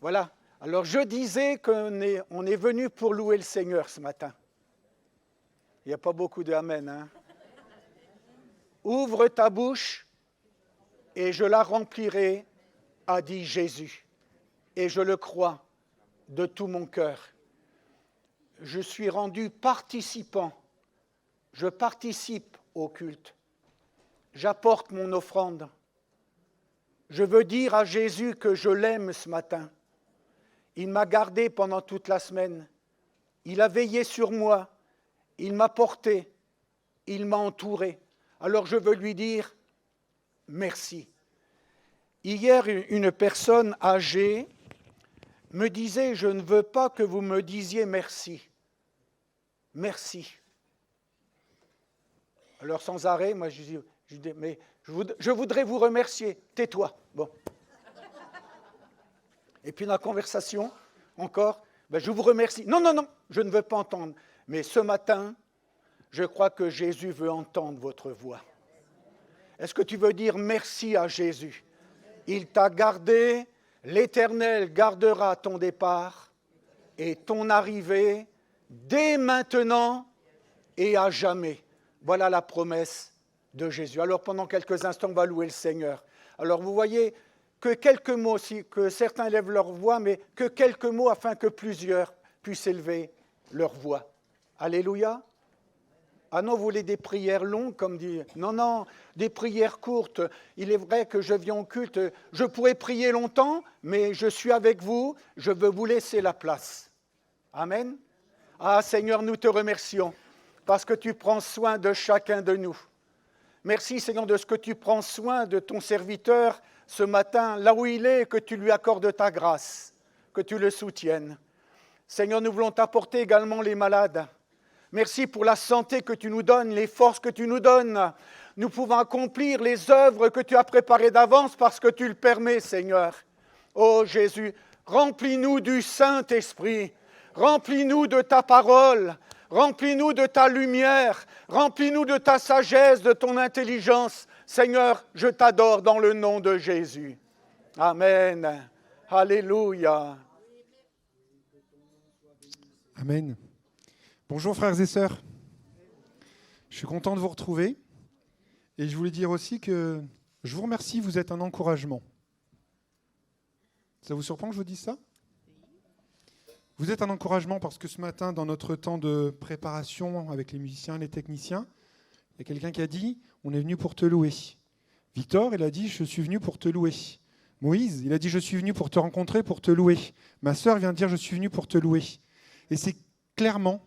Voilà. Alors je disais qu'on est venu pour louer le Seigneur ce matin. Il n'y a pas beaucoup de amen, hein. Ouvre ta bouche et je la remplirai, a dit Jésus. Et je le crois de tout mon cœur. Je suis rendu participant. Je participe au culte. J'apporte mon offrande. Je veux dire à Jésus que je l'aime ce matin. Il m'a gardé pendant toute la semaine. Il a veillé sur moi. Il m'a porté. Il m'a entouré. Alors je veux lui dire merci. Hier, une personne âgée me disait, je ne veux pas que vous me disiez merci. Merci. Alors sans arrêt, moi je dis mais je voudrais vous remercier. Tais-toi. Bon. Et puis dans la conversation, encore, je vous remercie. Non, je ne veux pas entendre. Mais ce matin, je crois que Jésus veut entendre votre voix. Est-ce que tu veux dire merci à Jésus? Il t'a gardé, l'Éternel gardera ton départ et ton arrivée dès maintenant et à jamais. Voilà la promesse de Jésus. Alors pendant quelques instants, on va louer le Seigneur. Alors vous voyez que quelques mots, que certains élèvent leur voix, mais que quelques mots afin que plusieurs puissent élever leur voix. Alléluia. Ah non, vous voulez des prières longues, comme dit... Non, des prières courtes. Il est vrai que je viens au culte, je pourrais prier longtemps, mais je suis avec vous, je veux vous laisser la place. Amen. Ah Seigneur, nous te remercions, parce que tu prends soin de chacun de nous. Merci Seigneur de ce que tu prends soin de ton serviteur ce matin, là où il est, que tu lui accordes ta grâce, que tu le soutiennes. Seigneur, nous voulons t'apporter également les malades. Merci pour la santé que tu nous donnes, les forces que tu nous donnes. Nous pouvons accomplir les œuvres que tu as préparées d'avance parce que tu le permets, Seigneur. Oh Jésus, remplis-nous du Saint-Esprit, remplis-nous de ta parole, remplis-nous de ta lumière, remplis-nous de ta sagesse, de ton intelligence. Seigneur, je t'adore dans le nom de Jésus. Amen. Alléluia. Amen. Bonjour frères et sœurs. Je suis content de vous retrouver. Et je voulais dire aussi que je vous remercie, vous êtes un encouragement. Ça vous surprend que je vous dise ça ? Vous êtes un encouragement parce que ce matin, dans notre temps de préparation avec les musiciens, les techniciens, il y a quelqu'un qui a dit « On est venu pour te louer ». Victor, il a dit « Je suis venu pour te louer ». Moïse, il a dit « Je suis venu pour te rencontrer, pour te louer ». Ma sœur vient de dire « Je suis venu pour te louer ». Et c'est clairement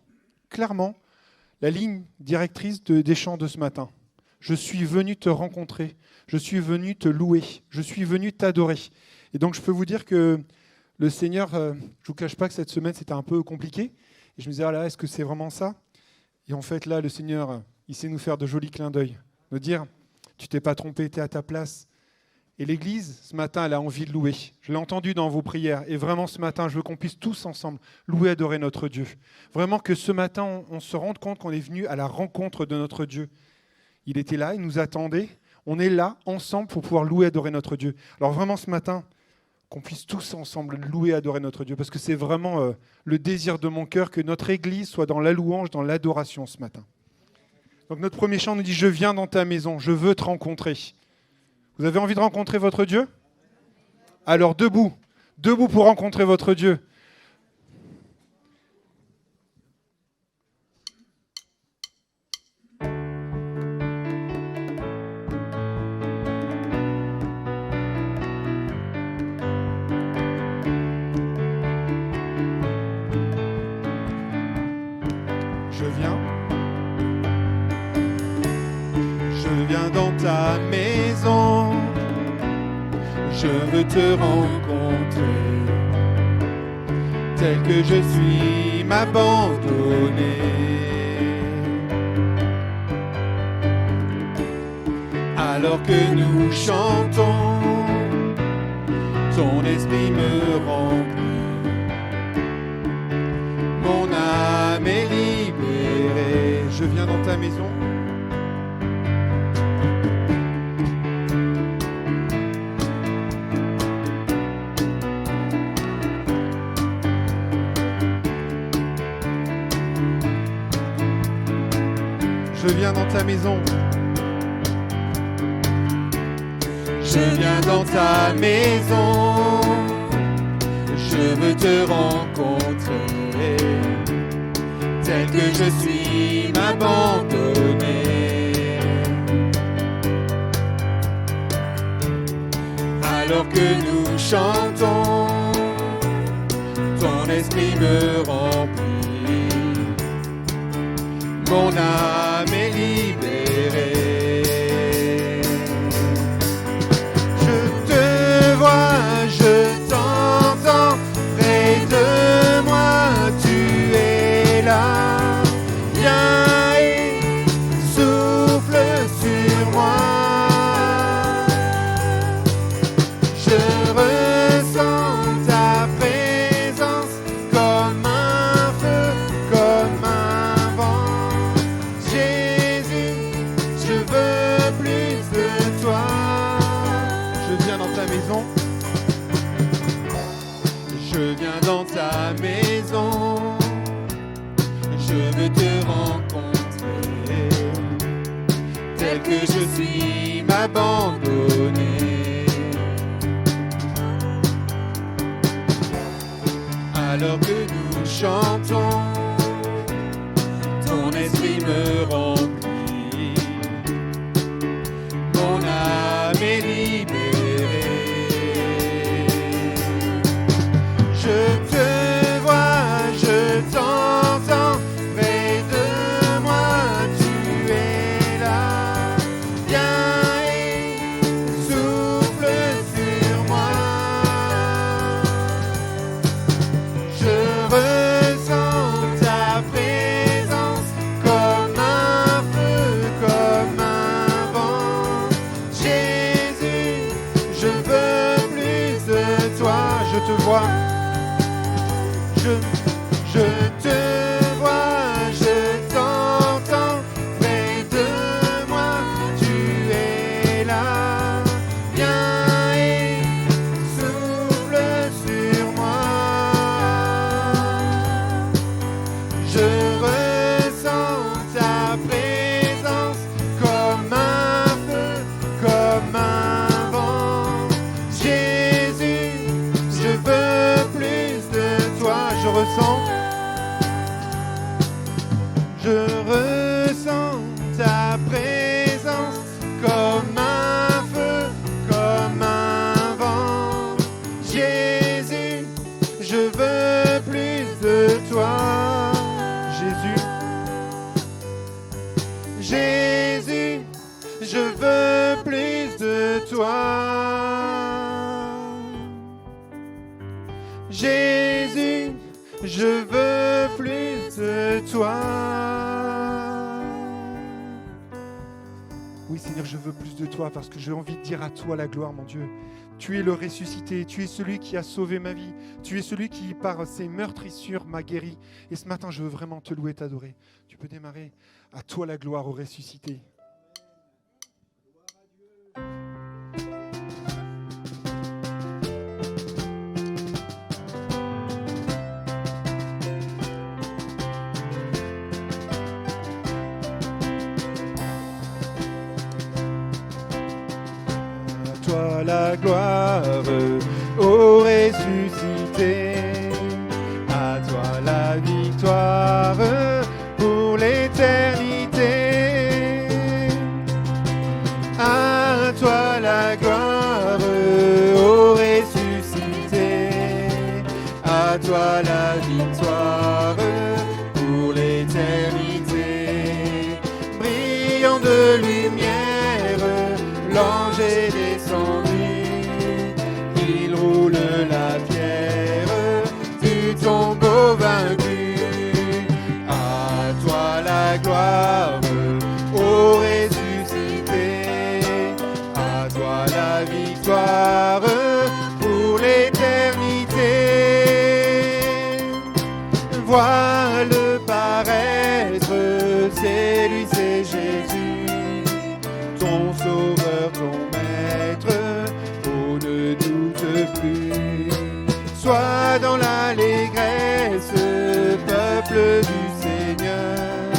la ligne directrice des chants de ce matin. Je suis venu te rencontrer, je suis venu te louer, je suis venu t'adorer. Et donc je peux vous dire que le Seigneur, je ne vous cache pas que cette semaine c'était un peu compliqué. Et je me disais, ah là, est-ce que c'est vraiment ça ? Et en fait là, le Seigneur, il sait nous faire de jolis clins d'œil. Nous dire, tu t'es pas trompé, tu es à ta place. Et l'Église, ce matin, elle a envie de louer. Je l'ai entendu dans vos prières. Et vraiment, ce matin, je veux qu'on puisse tous ensemble louer et adorer notre Dieu. Vraiment que ce matin, on se rende compte qu'on est venu à la rencontre de notre Dieu. Il était là, il nous attendait. On est là, ensemble, pour pouvoir louer et adorer notre Dieu. Alors vraiment, ce matin, qu'on puisse tous ensemble louer et adorer notre Dieu. Parce que c'est vraiment le désir de mon cœur que notre Église soit dans la louange, dans l'adoration ce matin. Donc notre premier chant nous dit « Je viens dans ta maison, je veux te rencontrer ». Vous avez envie de rencontrer votre Dieu ? Alors debout pour rencontrer votre Dieu. Je viens dans ta maison. Je veux te rencontrer, tel que je suis, m'abandonner. Alors que nous chantons, ton esprit me remplit. Mon âme est libérée. Je viens dans ta maison. dans ta maison. Je viens dans ta maison. Je veux te rencontrer. Tel que je suis, m'abandonner. Alors que nous chantons, ton esprit me remplit. Mon âme est libérée. Je te vois, je t'entends, près de moi, tu es là. Viens et souffle sur moi. Je ressens ta présence comme un feu, comme un vent. Jésus, je veux plus de toi. Je viens dans ta maison. Je viens dans ta maison. Je veux te rencontrer. Tel que je suis, m'abandonner. Alors que nous chantons, ton esprit me remplit. Mon âme est libérée. Je te vois, je t'entends, près de moi, tu es là. Viens et souffle sur moi. Je ressens ta présence comme un feu, comme un vent. Jésus, je veux plus de toi. Je te vois. Je te vois, je t'entends, près de moi, tu es là. Viens et souffle sur moi. Je ressens ta présence comme un feu, comme un vent. Jésus, je veux plus de toi. Je ressens ta présence comme un feu, comme un vent. Jésus, je veux plus de toi. Jésus, Jésus, je veux plus de toi. Jésus, je veux plus de toi. Oui, Seigneur, je veux plus de toi parce que j'ai envie de dire à toi la gloire, mon Dieu. Tu es le ressuscité, tu es celui qui a sauvé ma vie. Tu es celui qui, par ses meurtrissures, m'a guéri. Et ce matin, je veux vraiment te louer, t'adorer. Tu peux démarrer. À toi la gloire, au ressuscité. La gloire au ressuscité, à toi la victoire pour l'éternité, à toi la gloire au ressuscité, à toi la victoire pour l'éternité, brillant de lumière, l'ange est descendu. Il roule la pierre du tombeau vaincu. À toi la gloire, ô ressuscité. À toi la victoire pour l'éternité. Vois-le paraître, c'est lui, c'est Jésus, ton sauveur, ton maître. Ne doute plus, sois dans l'allégresse, peuple du Seigneur,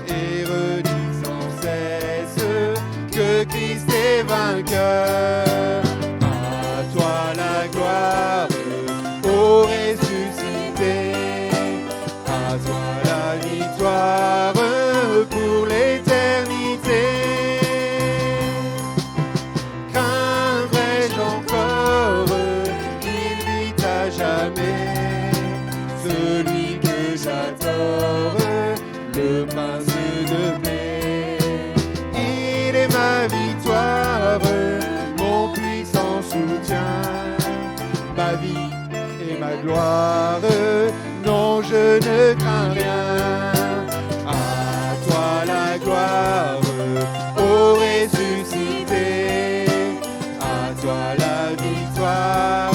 et redis sans À toi la gloire, ô ressuscité. À toi la victoire pour l'éternité. Craindrai-je encore qu'il vit à jamais, celui que j'adore, le prince de paix. Il est ma victoire, mon puissant soutien, ma vie et ma gloire. Non, je ne crains rien. À toi la gloire, ô ressuscité. À toi la victoire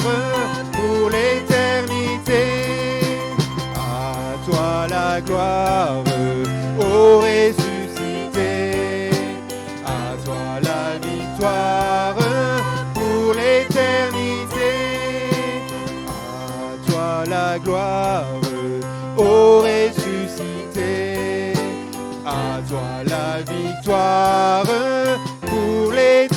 pour l'éternité. À toi la gloire, ô ressuscité. À toi la victoire pour l'éternité. À toi la gloire, ô ressuscité. À toi la victoire pour l'éternité.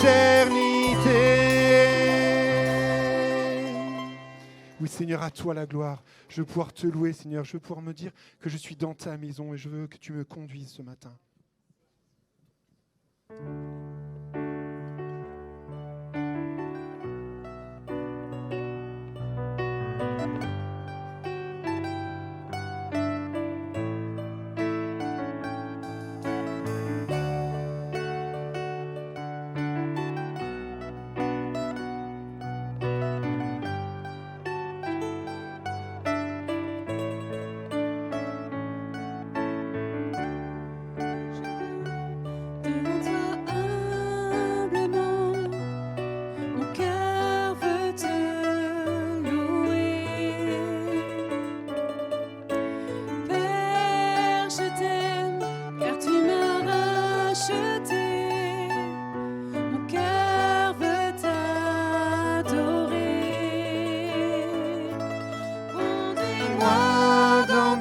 Oui, Seigneur, à toi la gloire. Je veux pouvoir te louer, Seigneur. Je veux pouvoir me dire que je suis dans ta maison et je veux que tu me conduises ce matin.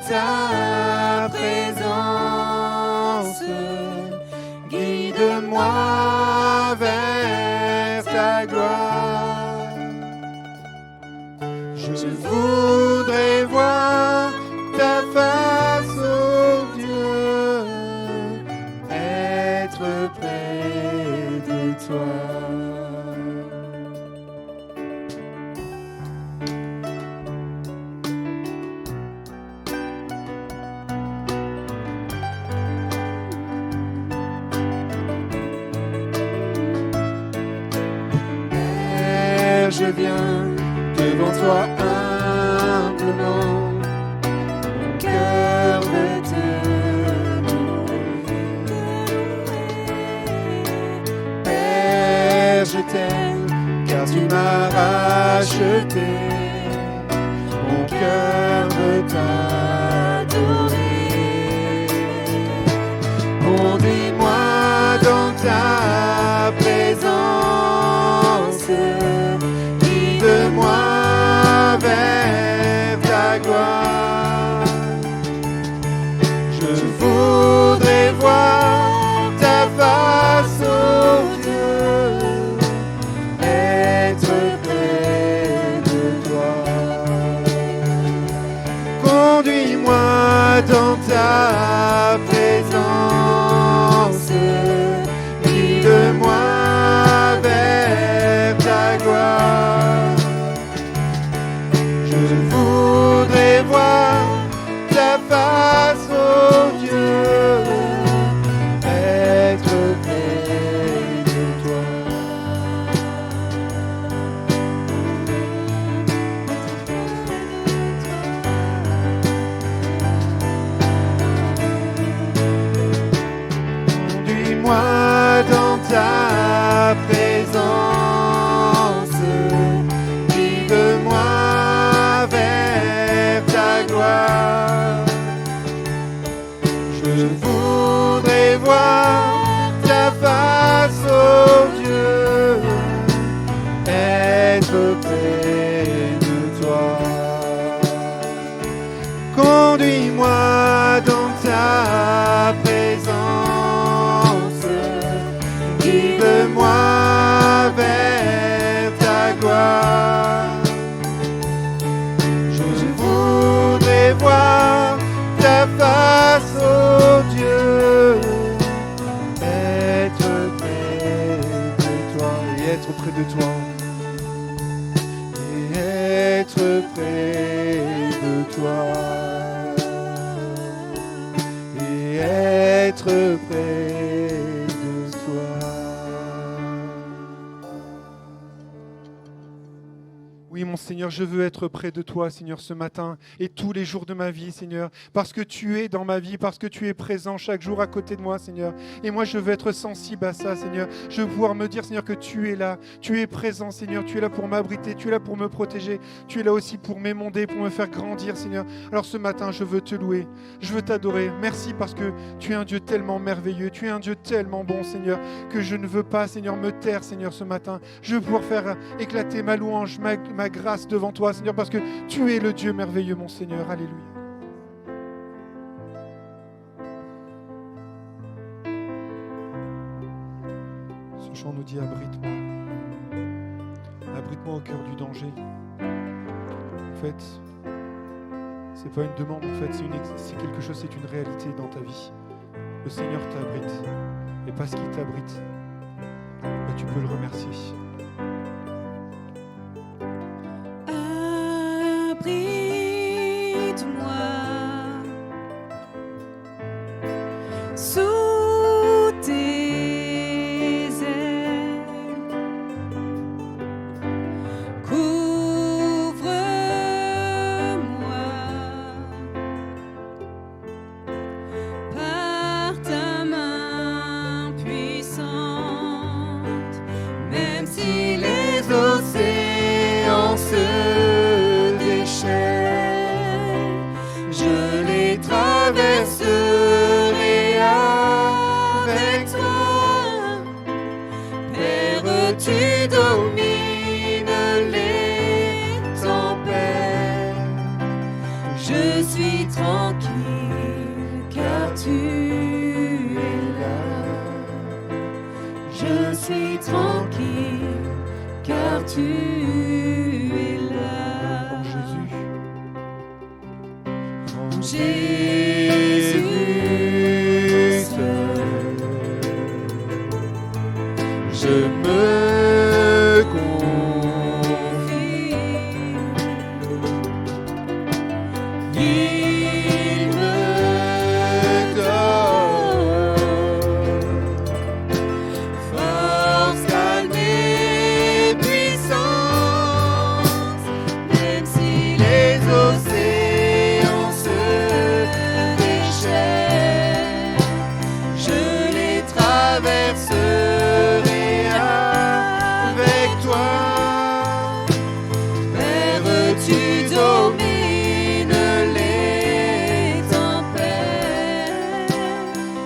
Ta présence, guide-moi vers ta gloire. Je voudrais voir ta face, ô Dieu, être près de toi. Je viens devant toi humblement, mon cœur veut te louer. Père, je t'aime, car tu m'as racheté, mon cœur veut t'adorer. Conduis-moi dans ta présence, guide-moi vers ta gloire. Je voudrais voir ta face, ô Dieu, être près de toi. Conduis-moi dans ta présence, guide-moi vers ta gloire. Je voudrais voir ta face, ô Dieu, être près de toi. Conduis-moi dans ta présence, guide-moi vers ta gloire. Je voudrais voir ta face, ô Dieu, être près de toi. Conduis-moi dans ta présence, guide-moi vers près de toi. Et être près de toi. Oui, mon Seigneur, je veux être près de toi, Seigneur, ce matin et tous les jours de ma vie, Seigneur, parce que tu es dans ma vie, parce que tu es présent chaque jour à côté de moi, Seigneur. Et moi, je veux être sensible à ça, Seigneur. Je veux pouvoir me dire, Seigneur, que tu es là, tu es présent, Seigneur, tu es là pour m'abriter, tu es là pour me protéger, tu es là aussi pour m'émonder, pour me faire grandir, Seigneur. Alors ce matin, je veux te louer, je veux t'adorer. Merci parce que tu es un Dieu tellement merveilleux, tu es un Dieu tellement bon, Seigneur, que je ne veux pas, Seigneur, me taire, Seigneur, ce matin. Je veux pouvoir faire éclater ma louange, ma grâce devant toi, Seigneur, parce que tu es le Dieu merveilleux, mon Seigneur. Alléluia. Ce chant nous dit: abrite-moi. Abrite-moi au cœur du danger. En fait, c'est pas une demande, en fait, c'est quelque chose, c'est une réalité dans ta vie. Le Seigneur t'abrite. Et parce qu'il t'abrite, tu peux le remercier. Abrite-moi sous tes ailes, couvre-moi par ta main puissante, même si les océans se je les traverserai avec toi. Père, tu domines les tempêtes. Je suis tranquille car tu es là. Je suis tranquille car tu es là. Jésus seul, je me confie. Il me donne force, calme et puissance, même si les océans se déchaînent, je les traverserai avec toi. Père, tu domines les tempêtes.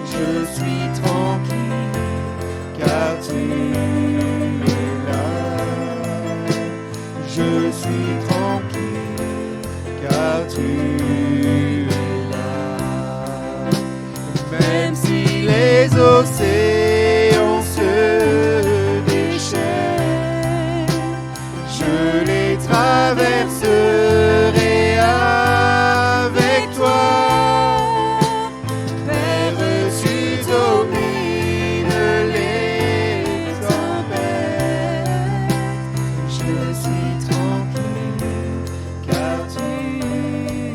Je suis tranquille car tu es là. Je suis tranquille car tu es là. Même si les océans se déchaînent, je les traverserai avec toi. Père, tu domines les tempêtes. Je suis tranquille car tu es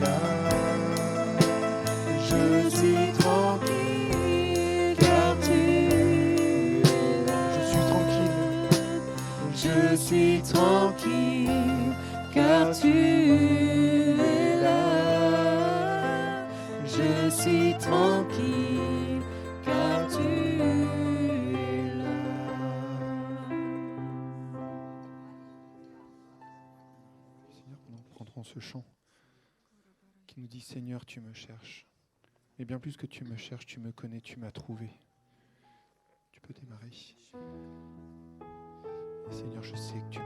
là. Je suis tranquille car tu es là. Je suis tranquille car tu es là. Je suis tranquille car tu es là. Seigneur, nous prendrons ce chant qui nous dit: Seigneur, tu me cherches. Mais bien plus que tu me cherches, tu me connais, tu m'as trouvé. Tu peux démarrer. Et Seigneur, je sais que tu m'aimes.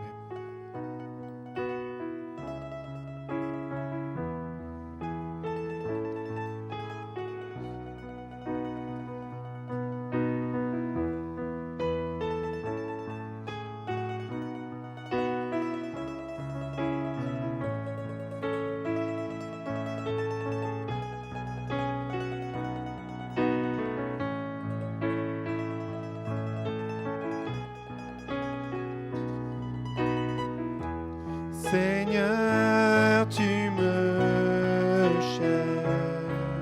Seigneur, tu me cherches,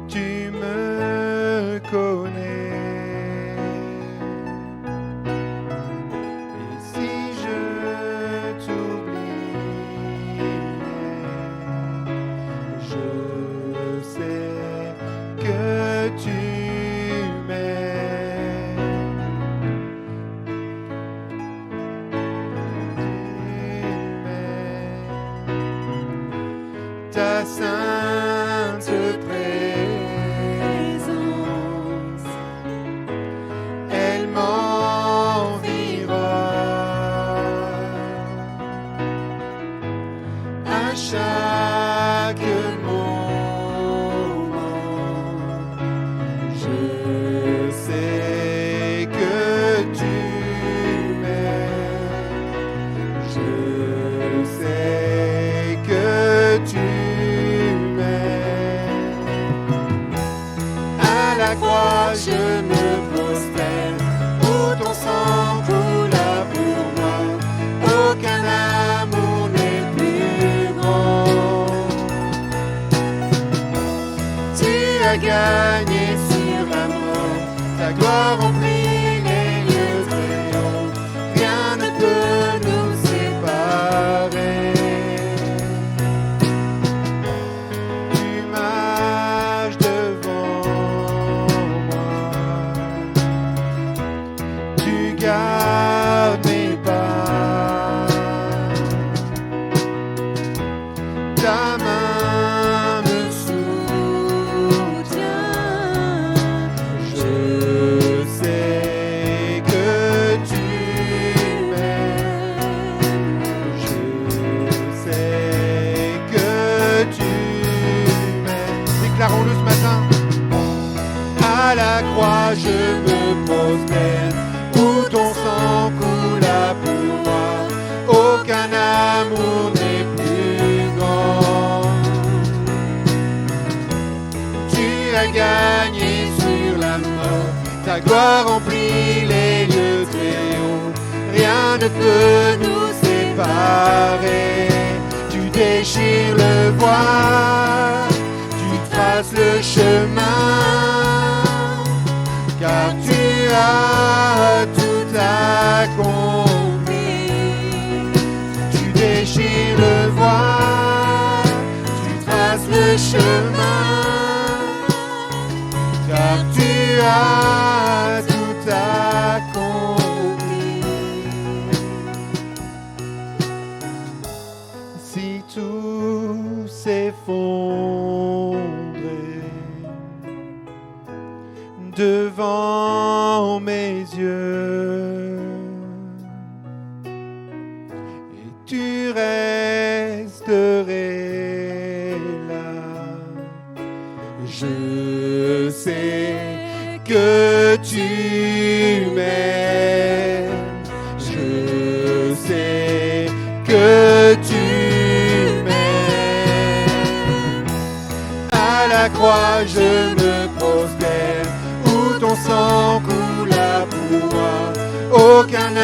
tu me connais. Et si je t'oubliais, je sais que tu ta sainte présence, elle m'environne à chaque moment. Je sais que tu m'aimes, je sais que tu je me prosterne, où ton sang coula pour moi. Aucun amour n'est plus grand. Tu as gagné sur la mort, ta gloire remplit les lieux très hauts. Rien ne peut nous séparer. Tu marches devant, garde mes pas, ta main me soutient. Je sais que tu m'aimes, je sais que tu m'aimes. Déclarons-le ce matin. À la croix je me prosterne, où ton sang coula pour moi. Aucun amour n'est plus grand. Tu as gagné sur la mort, ta gloire remplit les lieux très hauts. Rien ne peut nous séparer. Tu déchires le voile, tu traces le chemin, car tu as tout accompli. Tu déchires le voile, tu traces le chemin, car tu as tout accompli. Si tout s'effondrait devant mes yeux, et tu resterais là, je sais que tu m'aimes, je sais que tu m'aimes. À la croix je me prosterne, ton sang coula pour moi. Aucun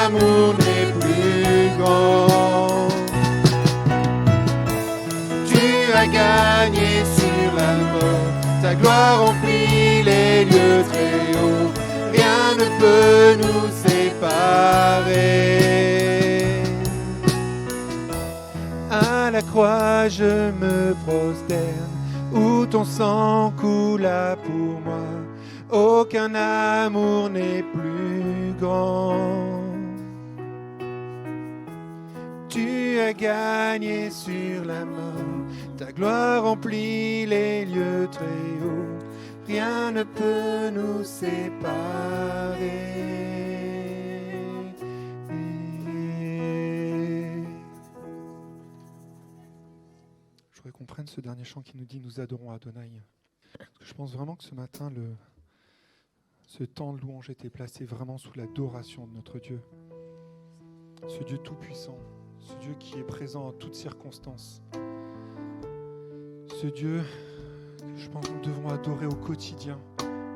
amour n'est plus grand. Tu as gagné sur la mort, ta gloire remplit les lieux très hauts. Rien ne peut nous séparer. À la croix je me prosterne, où ton sang coula pour moi. Aucun amour n'est plus grand. Tu as gagné sur la mort, ta gloire remplit les lieux très hauts. Rien ne peut nous séparer. Je voudrais qu'on prenne ce dernier chant qui nous dit « Nous adorons Adonai ». Je pense vraiment que ce matin, ce temps de louange était placé vraiment sous l'adoration de notre Dieu. Ce Dieu tout-puissant, ce Dieu qui est présent en toutes circonstances. Ce Dieu que je pense que nous devons adorer au quotidien,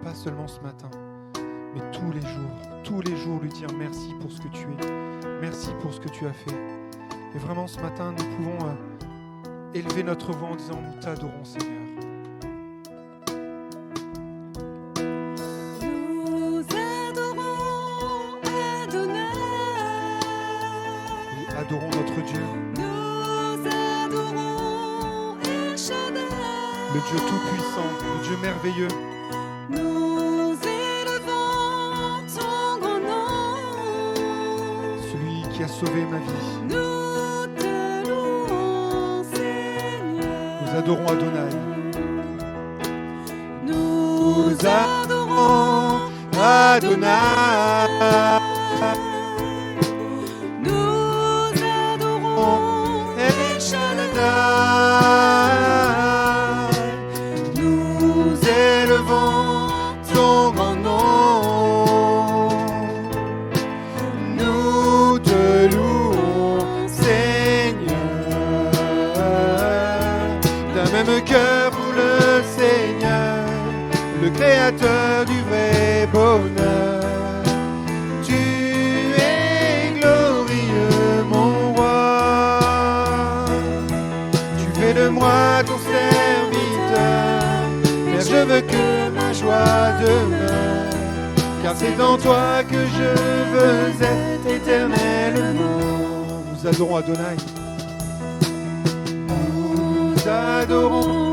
pas seulement ce matin, mais tous les jours lui dire merci pour ce que tu es, merci pour ce que tu as fait. Et vraiment ce matin, nous pouvons élever notre voix en disant nous t'adorons Seigneur. Nous adorons Adonai. Oui, adorons notre Dieu, Nous adorons El Shaddai. le Dieu tout-puissant, le Dieu merveilleux. Nous élevons ton grand nom. Celui qui a sauvé ma vie. Nous te louons, Seigneur. Nous adorons Adonai. Nous adorons Adonai. Nous adorons El Shaddai. Nous élevons ton grand nom. Nous te louons, Seigneur. D'un même cœur pour le Seigneur, le Créateur du vrai bonheur. Tu es glorieux, mon roi. Tu fais de moi ton serviteur. Père, je veux que ma joie demeure, car c'est en toi que je veux être éternellement. Nous adorons Adonai. Nous adorons.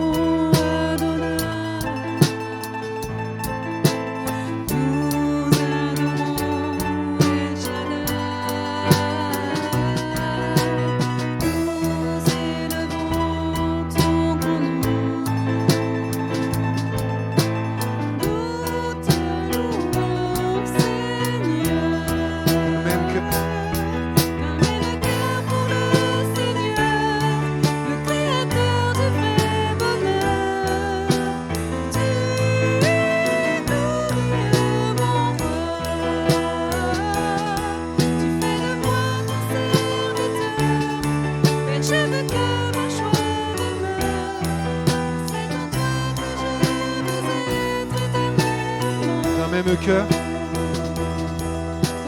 Même cœur,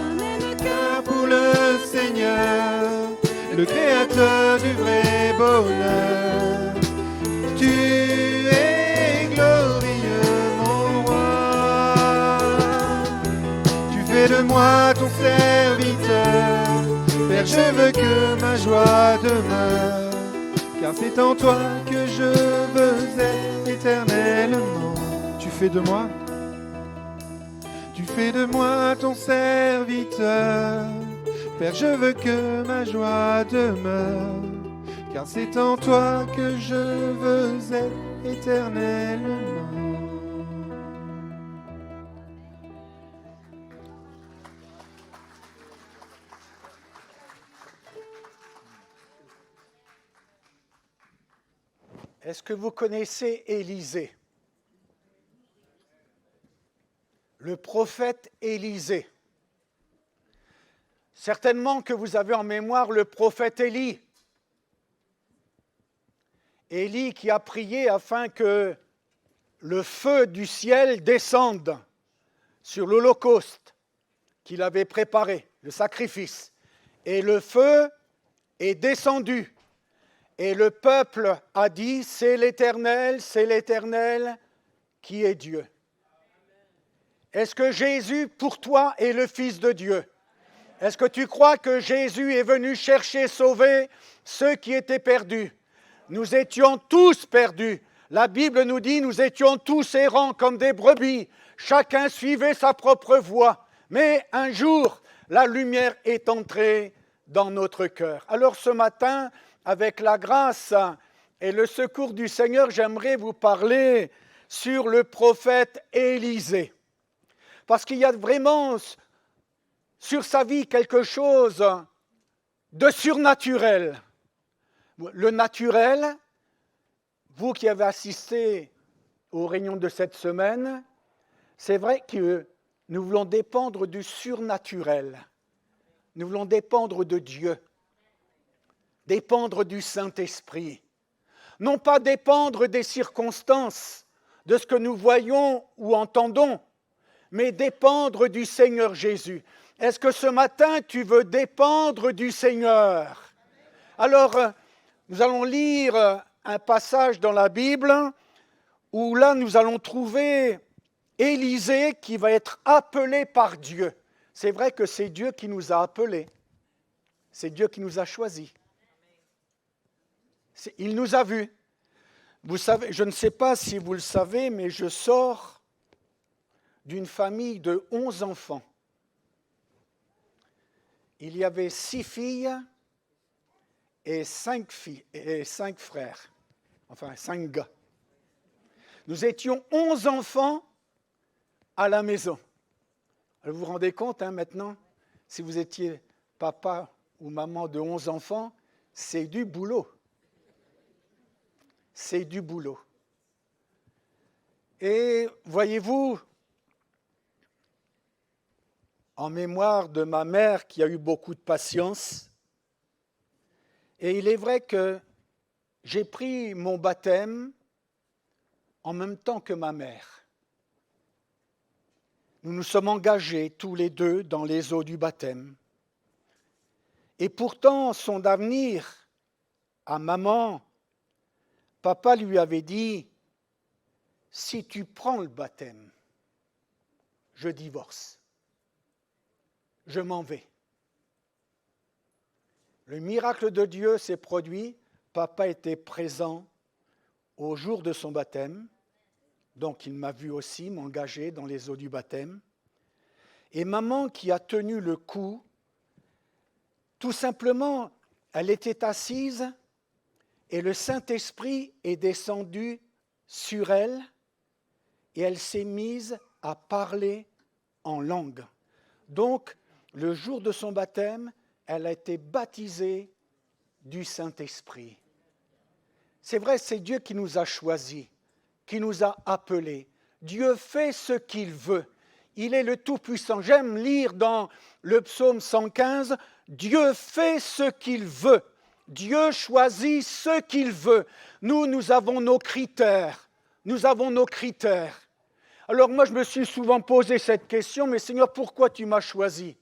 un même cœur pour le Seigneur, le Créateur du vrai bonheur. Tu es glorieux, mon roi. Tu fais de moi ton serviteur. Père, je veux que ma joie demeure, car c'est en toi que je veux être éternellement. Tu fais de moi. Tu fais de moi ton serviteur. Père, je veux que ma joie demeure, car c'est en toi que je veux être éternellement. Est-ce que vous connaissez Élisée? Le prophète Élisée. Certainement que vous avez en mémoire le prophète Élie. Élie qui a prié afin que le feu du ciel descende sur l'holocauste qu'il avait préparé, le sacrifice. Et le feu est descendu. Et le peuple a dit, c'est l'Éternel qui est Dieu. Est-ce que Jésus, pour toi, est le Fils de Dieu? Est-ce que tu crois que Jésus est venu chercher, sauver ceux qui étaient perdus? Nous étions tous perdus. La Bible nous dit, nous étions tous errants comme des brebis. Chacun suivait sa propre voie. Mais un jour, la lumière est entrée dans notre cœur. Alors ce matin, avec la grâce et le secours du Seigneur, j'aimerais vous parler sur le prophète Élisée. Parce qu'il y a vraiment sur sa vie quelque chose de surnaturel. Le naturel, vous qui avez assisté aux réunions de cette semaine, c'est vrai que nous voulons dépendre du surnaturel. Nous voulons dépendre de Dieu, dépendre du Saint-Esprit. Non pas dépendre des circonstances, de ce que nous voyons ou entendons, mais dépendre du Seigneur Jésus. Est-ce que ce matin, tu veux dépendre du Seigneur? Alors, nous allons lire un passage dans la Bible où là, nous allons trouver Élisée qui va être appelé par Dieu. C'est vrai que c'est Dieu qui nous a appelés. C'est Dieu qui nous a choisis. Il nous a vus. Vous savez, je ne sais pas si vous le savez, mais je sors d'une famille de 11 enfants. Il y avait 6 filles et 5 frères. Enfin, 5 gars. Nous étions 11 enfants à la maison. Alors vous vous rendez compte maintenant, si vous étiez papa ou maman de 11 enfants, c'est du boulot. C'est du boulot. Et voyez-vous, en mémoire de ma mère qui a eu beaucoup de patience, et il est vrai que j'ai pris mon baptême en même temps que ma mère. Nous nous sommes engagés tous les deux dans les eaux du baptême. Et pourtant, son avenir à maman, papa lui avait dit, si tu prends le baptême, je divorce. Je m'en vais. Le miracle de Dieu s'est produit. Papa était présent au jour de son baptême. Donc il m'a vu aussi m'engager dans les eaux du baptême. Et maman qui a tenu le coup, tout simplement, elle était assise et le Saint-Esprit est descendu sur elle et elle s'est mise à parler en langue. Donc, le jour de son baptême, elle a été baptisée du Saint-Esprit. C'est vrai, c'est Dieu qui nous a choisis, qui nous a appelés. Dieu fait ce qu'il veut. Il est le Tout-Puissant. J'aime lire dans le psaume 115, Dieu fait ce qu'il veut. Dieu choisit ce qu'il veut. Nous avons nos critères. Nous avons nos critères. Alors moi, je me suis souvent posé cette question, mais Seigneur, pourquoi tu m'as choisi?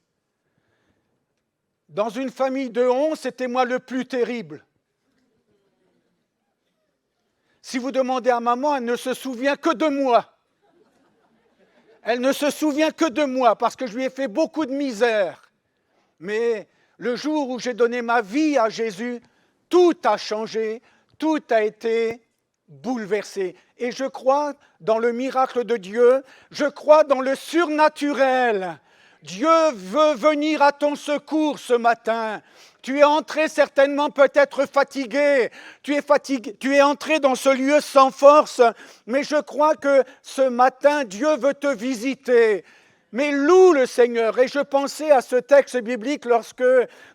Dans une famille de 11, c'était moi le plus terrible. Si vous demandez à maman, elle ne se souvient que de moi. Elle ne se souvient que de moi parce que je lui ai fait beaucoup de misère. Mais le jour où j'ai donné ma vie à Jésus, tout a changé, tout a été bouleversé. Et je crois dans le miracle de Dieu, je crois dans le surnaturel. Dieu veut venir à ton secours ce matin. Tu es entré certainement peut-être fatigué. Tu es entré dans ce lieu sans force. Mais je crois que ce matin, Dieu veut te visiter. Mais loue le Seigneur. Et je pensais à ce texte biblique lorsque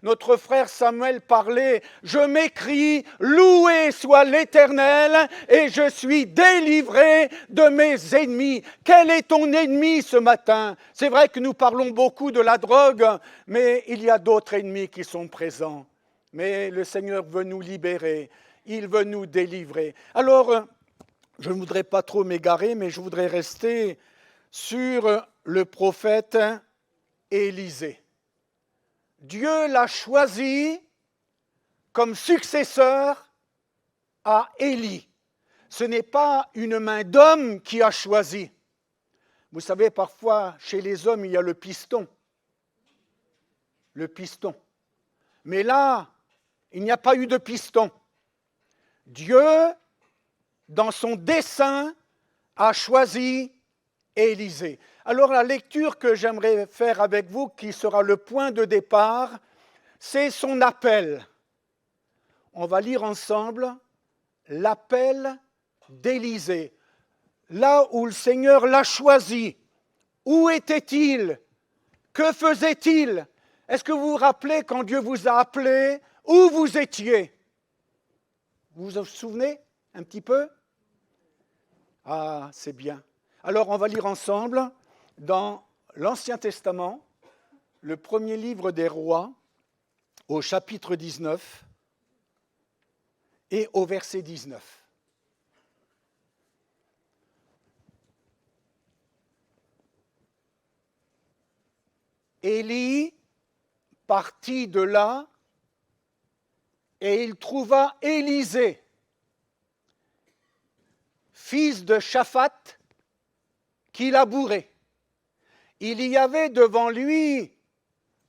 notre frère Samuel parlait. Je m'écrie, loué soit l'Éternel et je suis délivré de mes ennemis. Quel est ton ennemi ce matin? C'est vrai que nous parlons beaucoup de la drogue, mais il y a d'autres ennemis qui sont présents. Mais le Seigneur veut nous libérer. Il veut nous délivrer. Alors, je ne voudrais pas trop m'égarer, mais je voudrais rester sur le prophète Élisée. Dieu l'a choisi comme successeur à Élie. Ce n'est pas une main d'homme qui a choisi. Vous savez, parfois, chez les hommes, il y a le piston. Le piston. Mais là, il n'y a pas eu de piston. Dieu, dans son dessein, a choisi Élisée. Alors la lecture que j'aimerais faire avec vous, qui sera le point de départ, c'est son appel. On va lire ensemble l'appel d'Élisée. Là où le Seigneur l'a choisi, où était-il? Que faisait-il? Est-ce que vous vous rappelez quand Dieu vous a appelé, où vous étiez? Vous vous souvenez un petit peu? Ah, c'est bien. Alors, on va lire ensemble dans l'Ancien Testament, le premier livre des Rois, au chapitre 19 et au verset 19. Élie partit de là et il trouva Élisée, fils de Shaphat, qui labourait. Il y avait devant lui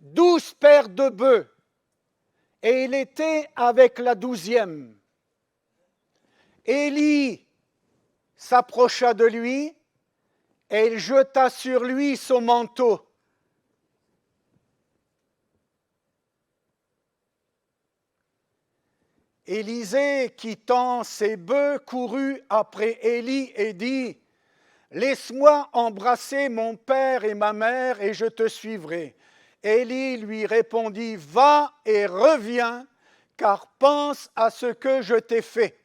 12 paires de bœufs, et il était avec la 12e. Élie s'approcha de lui, et il jeta sur lui son manteau. Élisée, quittant ses bœufs, courut après Élie et dit, « Laisse-moi embrasser mon père et ma mère, et je te suivrai. » Élie lui répondit, « Va et reviens, car pense à ce que je t'ai fait. »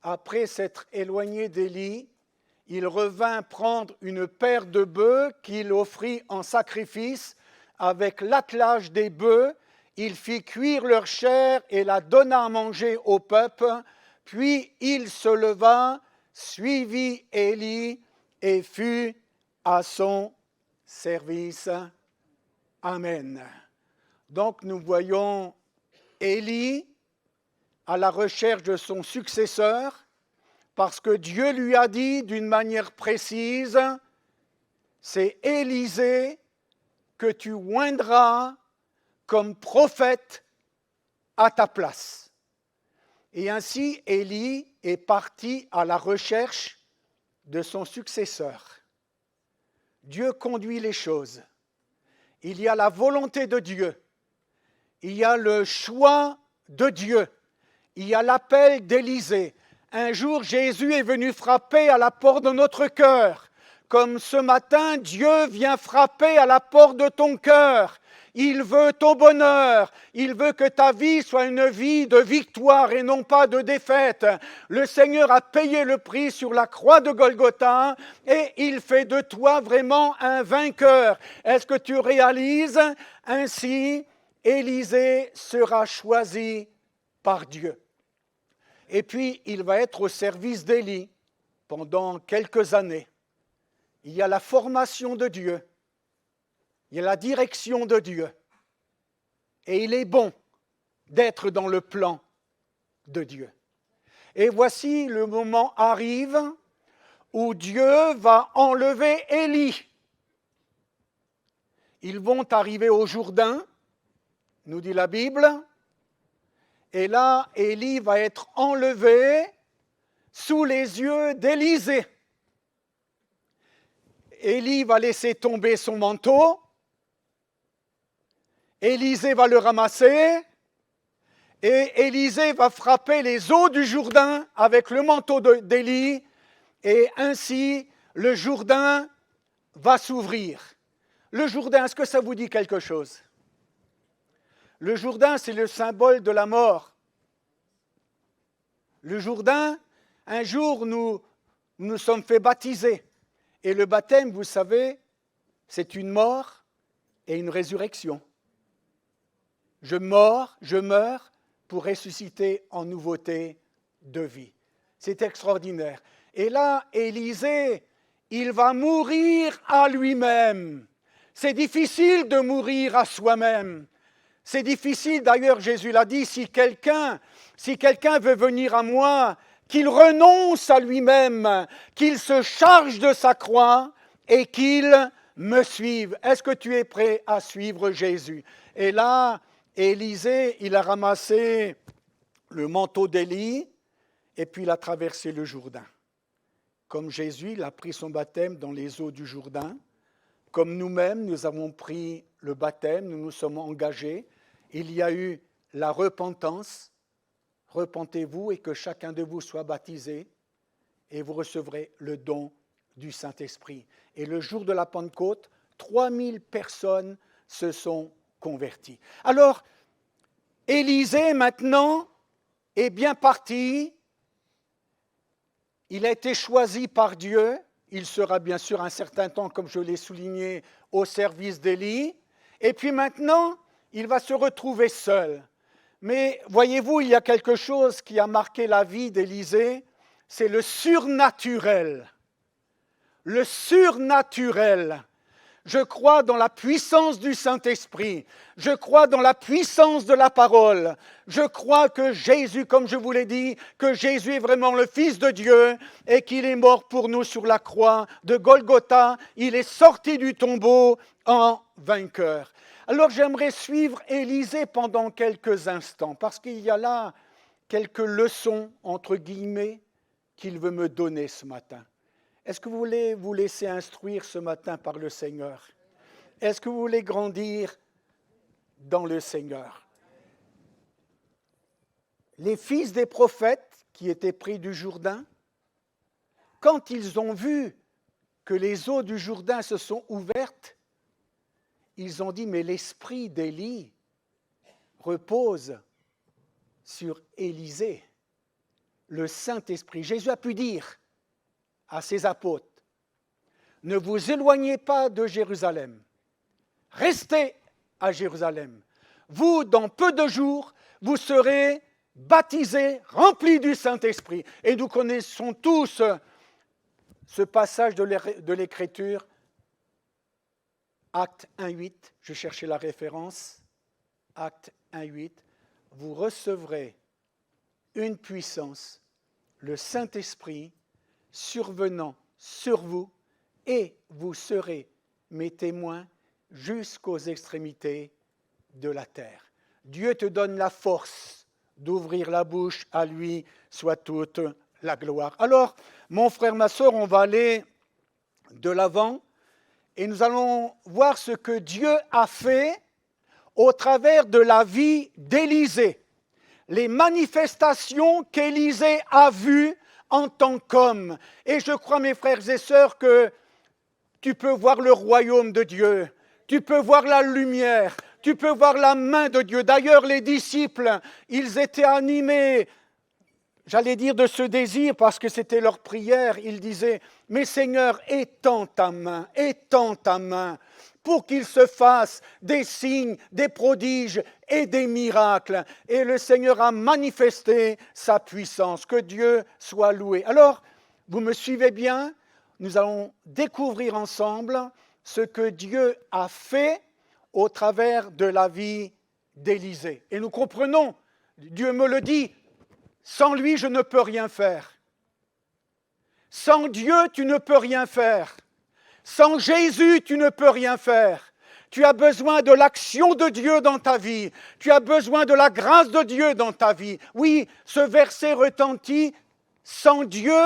Après s'être éloigné d'Élie, il revint prendre une paire de bœufs qu'il offrit en sacrifice avec l'attelage des bœufs. Il fit cuire leur chair et la donna à manger au peuple. Puis il se leva, suivit Élie et fut à son service. Amen. Donc nous voyons Élie à la recherche de son successeur, parce que Dieu lui a dit d'une manière précise, c'est Élisée que tu oindras comme prophète à ta place. Et ainsi, Élie est parti à la recherche de son successeur. Dieu conduit les choses. Il y a la volonté de Dieu. Il y a le choix de Dieu. Il y a l'appel d'Élisée. Un jour, Jésus est venu frapper à la porte de notre cœur. Comme ce matin, Dieu vient frapper à la porte de ton cœur. Il veut ton bonheur. Il veut que ta vie soit une vie de victoire et non pas de défaite. Le Seigneur a payé le prix sur la croix de Golgotha et il fait de toi vraiment un vainqueur. Est-ce que tu réalises? Ainsi, Élisée sera choisi par Dieu. Et puis, il va être au service d'Élie pendant quelques années. Il y a la formation de Dieu. Il y a la direction de Dieu. Et il est bon d'être dans le plan de Dieu. Et voici, le moment arrive où Dieu va enlever Élie. Ils vont arriver au Jourdain, nous dit la Bible. Et là, Élie va être enlevé sous les yeux d'Élisée. Élie va laisser tomber son manteau. Élisée va le ramasser. Et Élisée va frapper les eaux du Jourdain avec le manteau d'Élie. Et ainsi, le Jourdain va s'ouvrir. Le Jourdain, est-ce que ça vous dit quelque chose? Le Jourdain, c'est le symbole de la mort. Le Jourdain, un jour, nous sommes fait baptiser. Et le baptême, vous savez, c'est une mort et une résurrection. Je meurs pour ressusciter en nouveauté de vie. C'est extraordinaire. Et là, Élisée, il va mourir à lui-même. C'est difficile de mourir à soi-même. C'est difficile, d'ailleurs, Jésus l'a dit, si quelqu'un veut venir à moi, qu'il renonce à lui-même, qu'il se charge de sa croix et qu'il me suive. Est-ce que tu es prêt à suivre Jésus? Et là, Élisée, il a ramassé le manteau d'Élie et puis il a traversé le Jourdain. Comme Jésus, il a pris son baptême dans les eaux du Jourdain. Comme nous-mêmes, nous avons pris le baptême, nous nous sommes engagés. Il y a eu la repentance. Repentez-vous et que chacun de vous soit baptisé et vous recevrez le don du Saint-Esprit. Et le jour de la Pentecôte, 3000 personnes se sont converties. Alors, Élisée, maintenant, est bien parti. Il a été choisi par Dieu. Il sera bien sûr un certain temps, comme je l'ai souligné, au service d'Élie. Et puis maintenant, il va se retrouver seul. Mais voyez-vous, il y a quelque chose qui a marqué la vie d'Élisée, c'est le surnaturel. Le surnaturel. Je crois dans la puissance du Saint-Esprit. Je crois dans la puissance de la parole. Je crois que Jésus, comme je vous l'ai dit, que Jésus est vraiment le Fils de Dieu et qu'il est mort pour nous sur la croix de Golgotha. Il est sorti du tombeau en vainqueur. Alors j'aimerais suivre Élisée pendant quelques instants parce qu'il y a là quelques leçons, entre guillemets, qu'il veut me donner ce matin. Est-ce que vous voulez vous laisser instruire ce matin par le Seigneur? Est-ce que vous voulez grandir dans le Seigneur? Les fils des prophètes qui étaient pris du Jourdain, quand ils ont vu que les eaux du Jourdain se sont ouvertes, ils ont dit, mais l'esprit d'Élie repose sur Élisée, le Saint-Esprit. Jésus a pu dire à ses apôtres, ne vous éloignez pas de Jérusalem, restez à Jérusalem. Vous, dans peu de jours, vous serez baptisés, remplis du Saint-Esprit. Et nous connaissons tous ce passage de l'Écriture, Acte 1.8, je cherchais la référence, Acte 1.8, vous recevrez une puissance, le Saint-Esprit, survenant sur vous, et vous serez mes témoins jusqu'aux extrémités de la terre. Dieu te donne la force d'ouvrir la bouche, à lui soit toute la gloire. Alors, mon frère, ma sœur, on va aller de l'avant et nous allons voir ce que Dieu a fait au travers de la vie d'Élisée. Les manifestations qu'Élisée a vues en tant qu'homme. Et je crois, mes frères et sœurs, que tu peux voir le royaume de Dieu, tu peux voir la lumière, tu peux voir la main de Dieu. D'ailleurs, les disciples, ils étaient animés, j'allais dire de ce désir, parce que c'était leur prière. Ils disaient, mais Seigneur, étends ta main, pour qu'il se fasse des signes, des prodiges et des miracles. Et le Seigneur a manifesté sa puissance. Que Dieu soit loué. Alors, vous me suivez bien? Nous allons découvrir ensemble ce que Dieu a fait au travers de la vie d'Élisée. Et nous comprenons, Dieu me le dit, sans lui, je ne peux rien faire. Sans Dieu, tu ne peux rien faire. Sans Jésus, tu ne peux rien faire. Tu as besoin de l'action de Dieu dans ta vie. Tu as besoin de la grâce de Dieu dans ta vie. Oui, ce verset retentit, sans Dieu,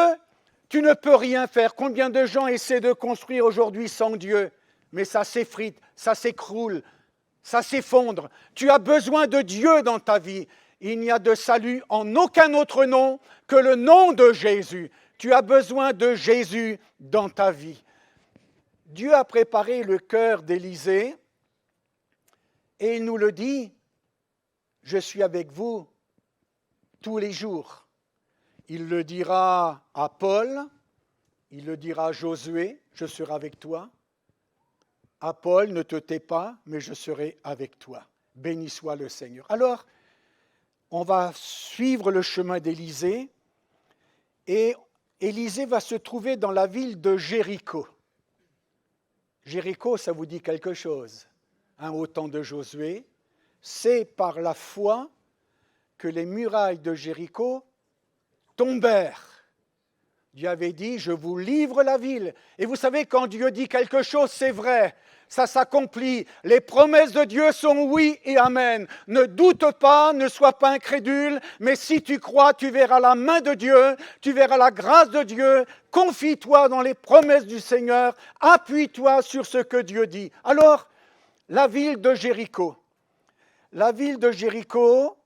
tu ne peux rien faire. Combien de gens essaient de construire aujourd'hui sans Dieu? Mais ça s'effrite, ça s'écroule, ça s'effondre. Tu as besoin de Dieu dans ta vie. Il n'y a de salut en aucun autre nom que le nom de Jésus. Tu as besoin de Jésus dans ta vie. Dieu a préparé le cœur d'Élisée et il nous le dit, je suis avec vous tous les jours. Il le dira à Paul, il le dira à Josué, je serai avec toi. À Paul, ne te tais pas, mais je serai avec toi. Béni soit le Seigneur. Alors, on va suivre le chemin d'Élisée et Élisée va se trouver dans la ville de Jéricho. Jéricho, ça vous dit quelque chose, au temps de Josué. C'est par la foi que les murailles de Jéricho tombèrent. Dieu avait dit, je vous livre la ville. Et vous savez, quand Dieu dit quelque chose, c'est vrai. Ça s'accomplit. Les promesses de Dieu sont oui et amen. Ne doute pas, ne sois pas incrédule, mais si tu crois, tu verras la main de Dieu, tu verras la grâce de Dieu. Confie-toi dans les promesses du Seigneur, appuie-toi sur ce que Dieu dit. Alors, la ville de Jéricho. La ville de Jéricho,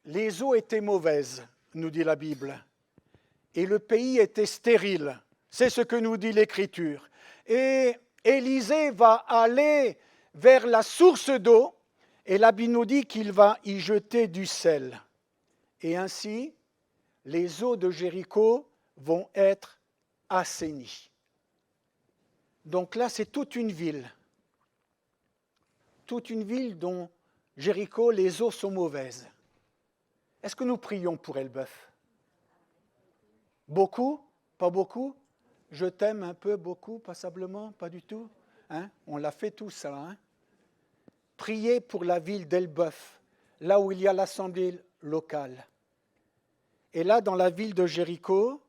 les eaux étaient mauvaises, nous dit la Bible. Et le pays était stérile. C'est ce que nous dit l'Écriture. Et Élisée va aller vers la source d'eau et la Bible nous dit qu'il va y jeter du sel. Et ainsi, les eaux de Jéricho vont être assainies. Donc là, c'est toute une ville. Toute une ville dont Jéricho, les eaux sont mauvaises. Est-ce que nous prions pour Elbeuf? Beaucoup? Pas beaucoup? Je t'aime un peu, beaucoup, passablement, pas du tout. hein, on l'a fait tout ça. Hein. Priez pour la ville d'Elbeuf, là où il y a l'assemblée locale. Et là, dans la ville de Jéricho,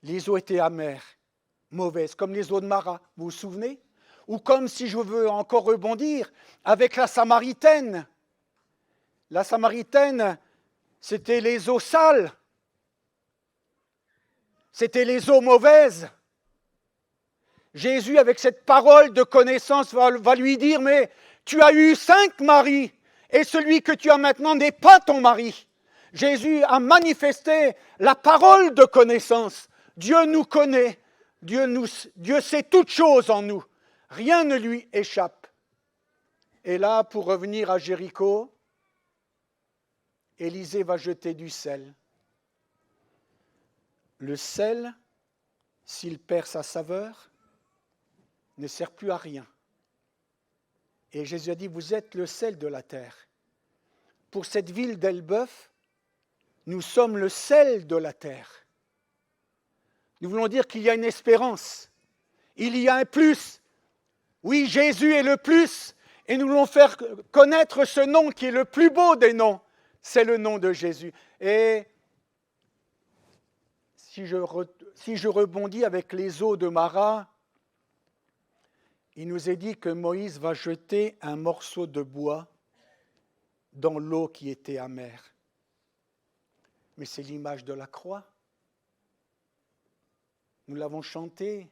les eaux étaient amères, mauvaises, comme les eaux de Mara, vous vous souvenez? Ou comme, si je veux encore rebondir, avec la Samaritaine. La Samaritaine, c'était les eaux sales, c'était les eaux mauvaises. Jésus, avec cette parole de connaissance, va lui dire, mais tu as eu 5 maris, et celui que tu as maintenant n'est pas ton mari. Jésus a manifesté la parole de connaissance. Dieu nous connaît, Dieu sait toutes choses en nous. Rien ne lui échappe. Et là, pour revenir à Jéricho, Élisée va jeter du sel. Le sel, s'il perd sa saveur, ne sert plus à rien. Et Jésus a dit, vous êtes le sel de la terre. Pour cette ville d'Elbeuf, nous sommes le sel de la terre. Nous voulons dire qu'il y a une espérance. Il y a un plus. Oui, Jésus est le plus. Et nous voulons faire connaître ce nom qui est le plus beau des noms. C'est le nom de Jésus. Et si je rebondis avec les eaux de Mara, il nous est dit que Moïse va jeter un morceau de bois dans l'eau qui était amère. Mais c'est l'image de la croix. Nous l'avons chanté.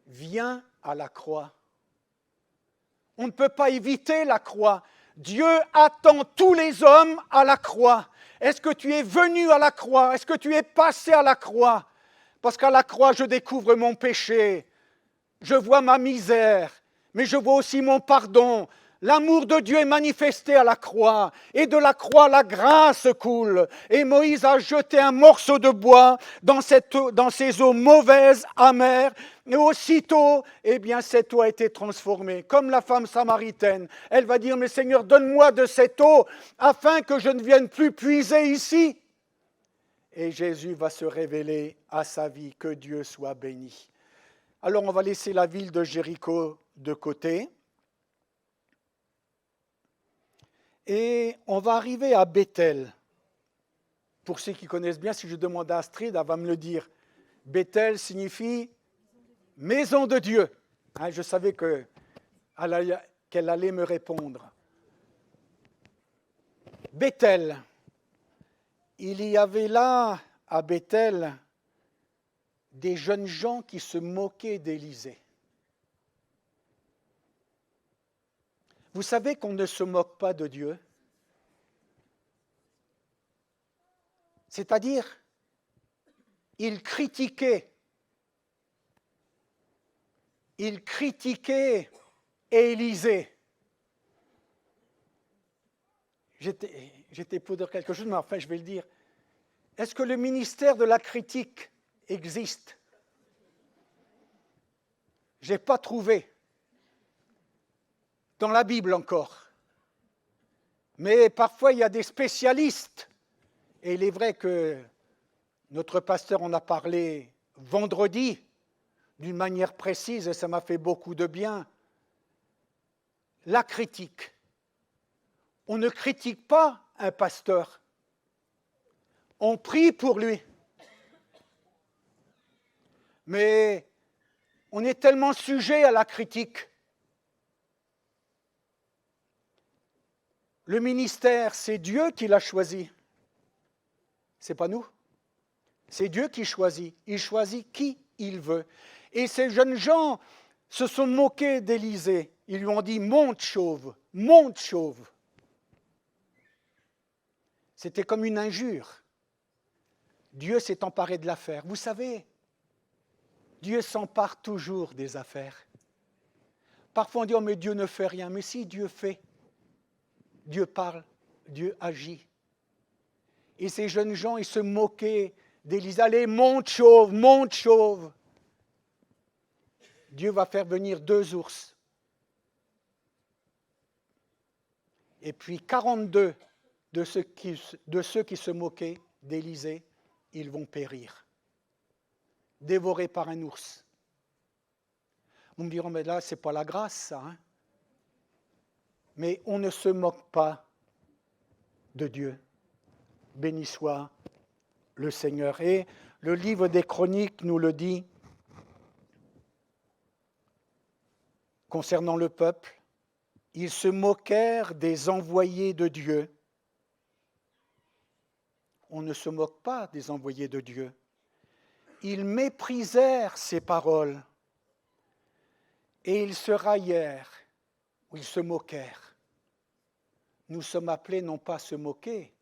Viens à la croix. On ne peut pas éviter la croix. Dieu attend tous les hommes à la croix. Est-ce que tu es venu à la croix? Est-ce que tu es passé à la croix? Parce qu'à la croix, je découvre mon péché. Je vois ma misère, mais je vois aussi mon pardon. L'amour de Dieu est manifesté à la croix, et de la croix, la grâce coule. Et Moïse a jeté un morceau de bois dans ces eaux mauvaises, amères, et aussitôt, cette eau a été transformée. Comme la femme samaritaine, elle va dire, mais Seigneur, donne-moi de cette eau, afin que je ne vienne plus puiser ici. Et Jésus va se révéler à sa vie, que Dieu soit béni. Alors on va laisser la ville de Jéricho de côté. Et on va arriver à Bethel. Pour ceux qui connaissent bien, si je demande à Astrid, elle va me le dire. Bethel signifie maison de Dieu. Hein, je savais qu'elle allait me répondre. Bethel. Il y avait là, à Bethel, des jeunes gens qui se moquaient d'Élisée. Vous savez qu'on ne se moque pas de Dieu. C'est-à-dire, ils critiquaient Élisée. J'étais pour dire quelque chose, mais enfin je vais le dire. Est-ce que le ministère de la critique existe? Je n'ai pas trouvé. Dans la Bible encore. Mais parfois, il y a des spécialistes. Et il est vrai que notre pasteur en a parlé vendredi d'une manière précise, et ça m'a fait beaucoup de bien. La critique. On ne critique pas un pasteur. On prie pour lui. Mais on est tellement sujet à la critique. Le ministère, c'est Dieu qui l'a choisi. Ce n'est pas nous. C'est Dieu qui choisit. Il choisit qui il veut. Et ces jeunes gens se sont moqués d'Élisée. Ils lui ont dit « monte chauve, monte chauve ». C'était comme une injure. Dieu s'est emparé de l'affaire. Vous savez, Dieu s'empare toujours des affaires. Parfois on dit « oh mais Dieu ne fait rien ». Mais si, Dieu fait. Dieu parle, Dieu agit. Et ces jeunes gens, ils se moquaient d'Élisée. Allez, monte chauve, monte chauve. Dieu va faire venir 2 ours. Et puis 42 de ceux qui se moquaient d'Élisée, ils vont périr, dévorés par un ours. Vous me direz, mais là, ce n'est pas la grâce, ça. Hein? Mais on ne se moque pas de Dieu. Béni soit le Seigneur. Et le livre des Chroniques nous le dit concernant le peuple. Ils se moquèrent des envoyés de Dieu. On ne se moque pas des envoyés de Dieu. Ils méprisèrent ses paroles et ils se raillèrent ou ils se moquèrent. Nous sommes appelés non pas à se moquer,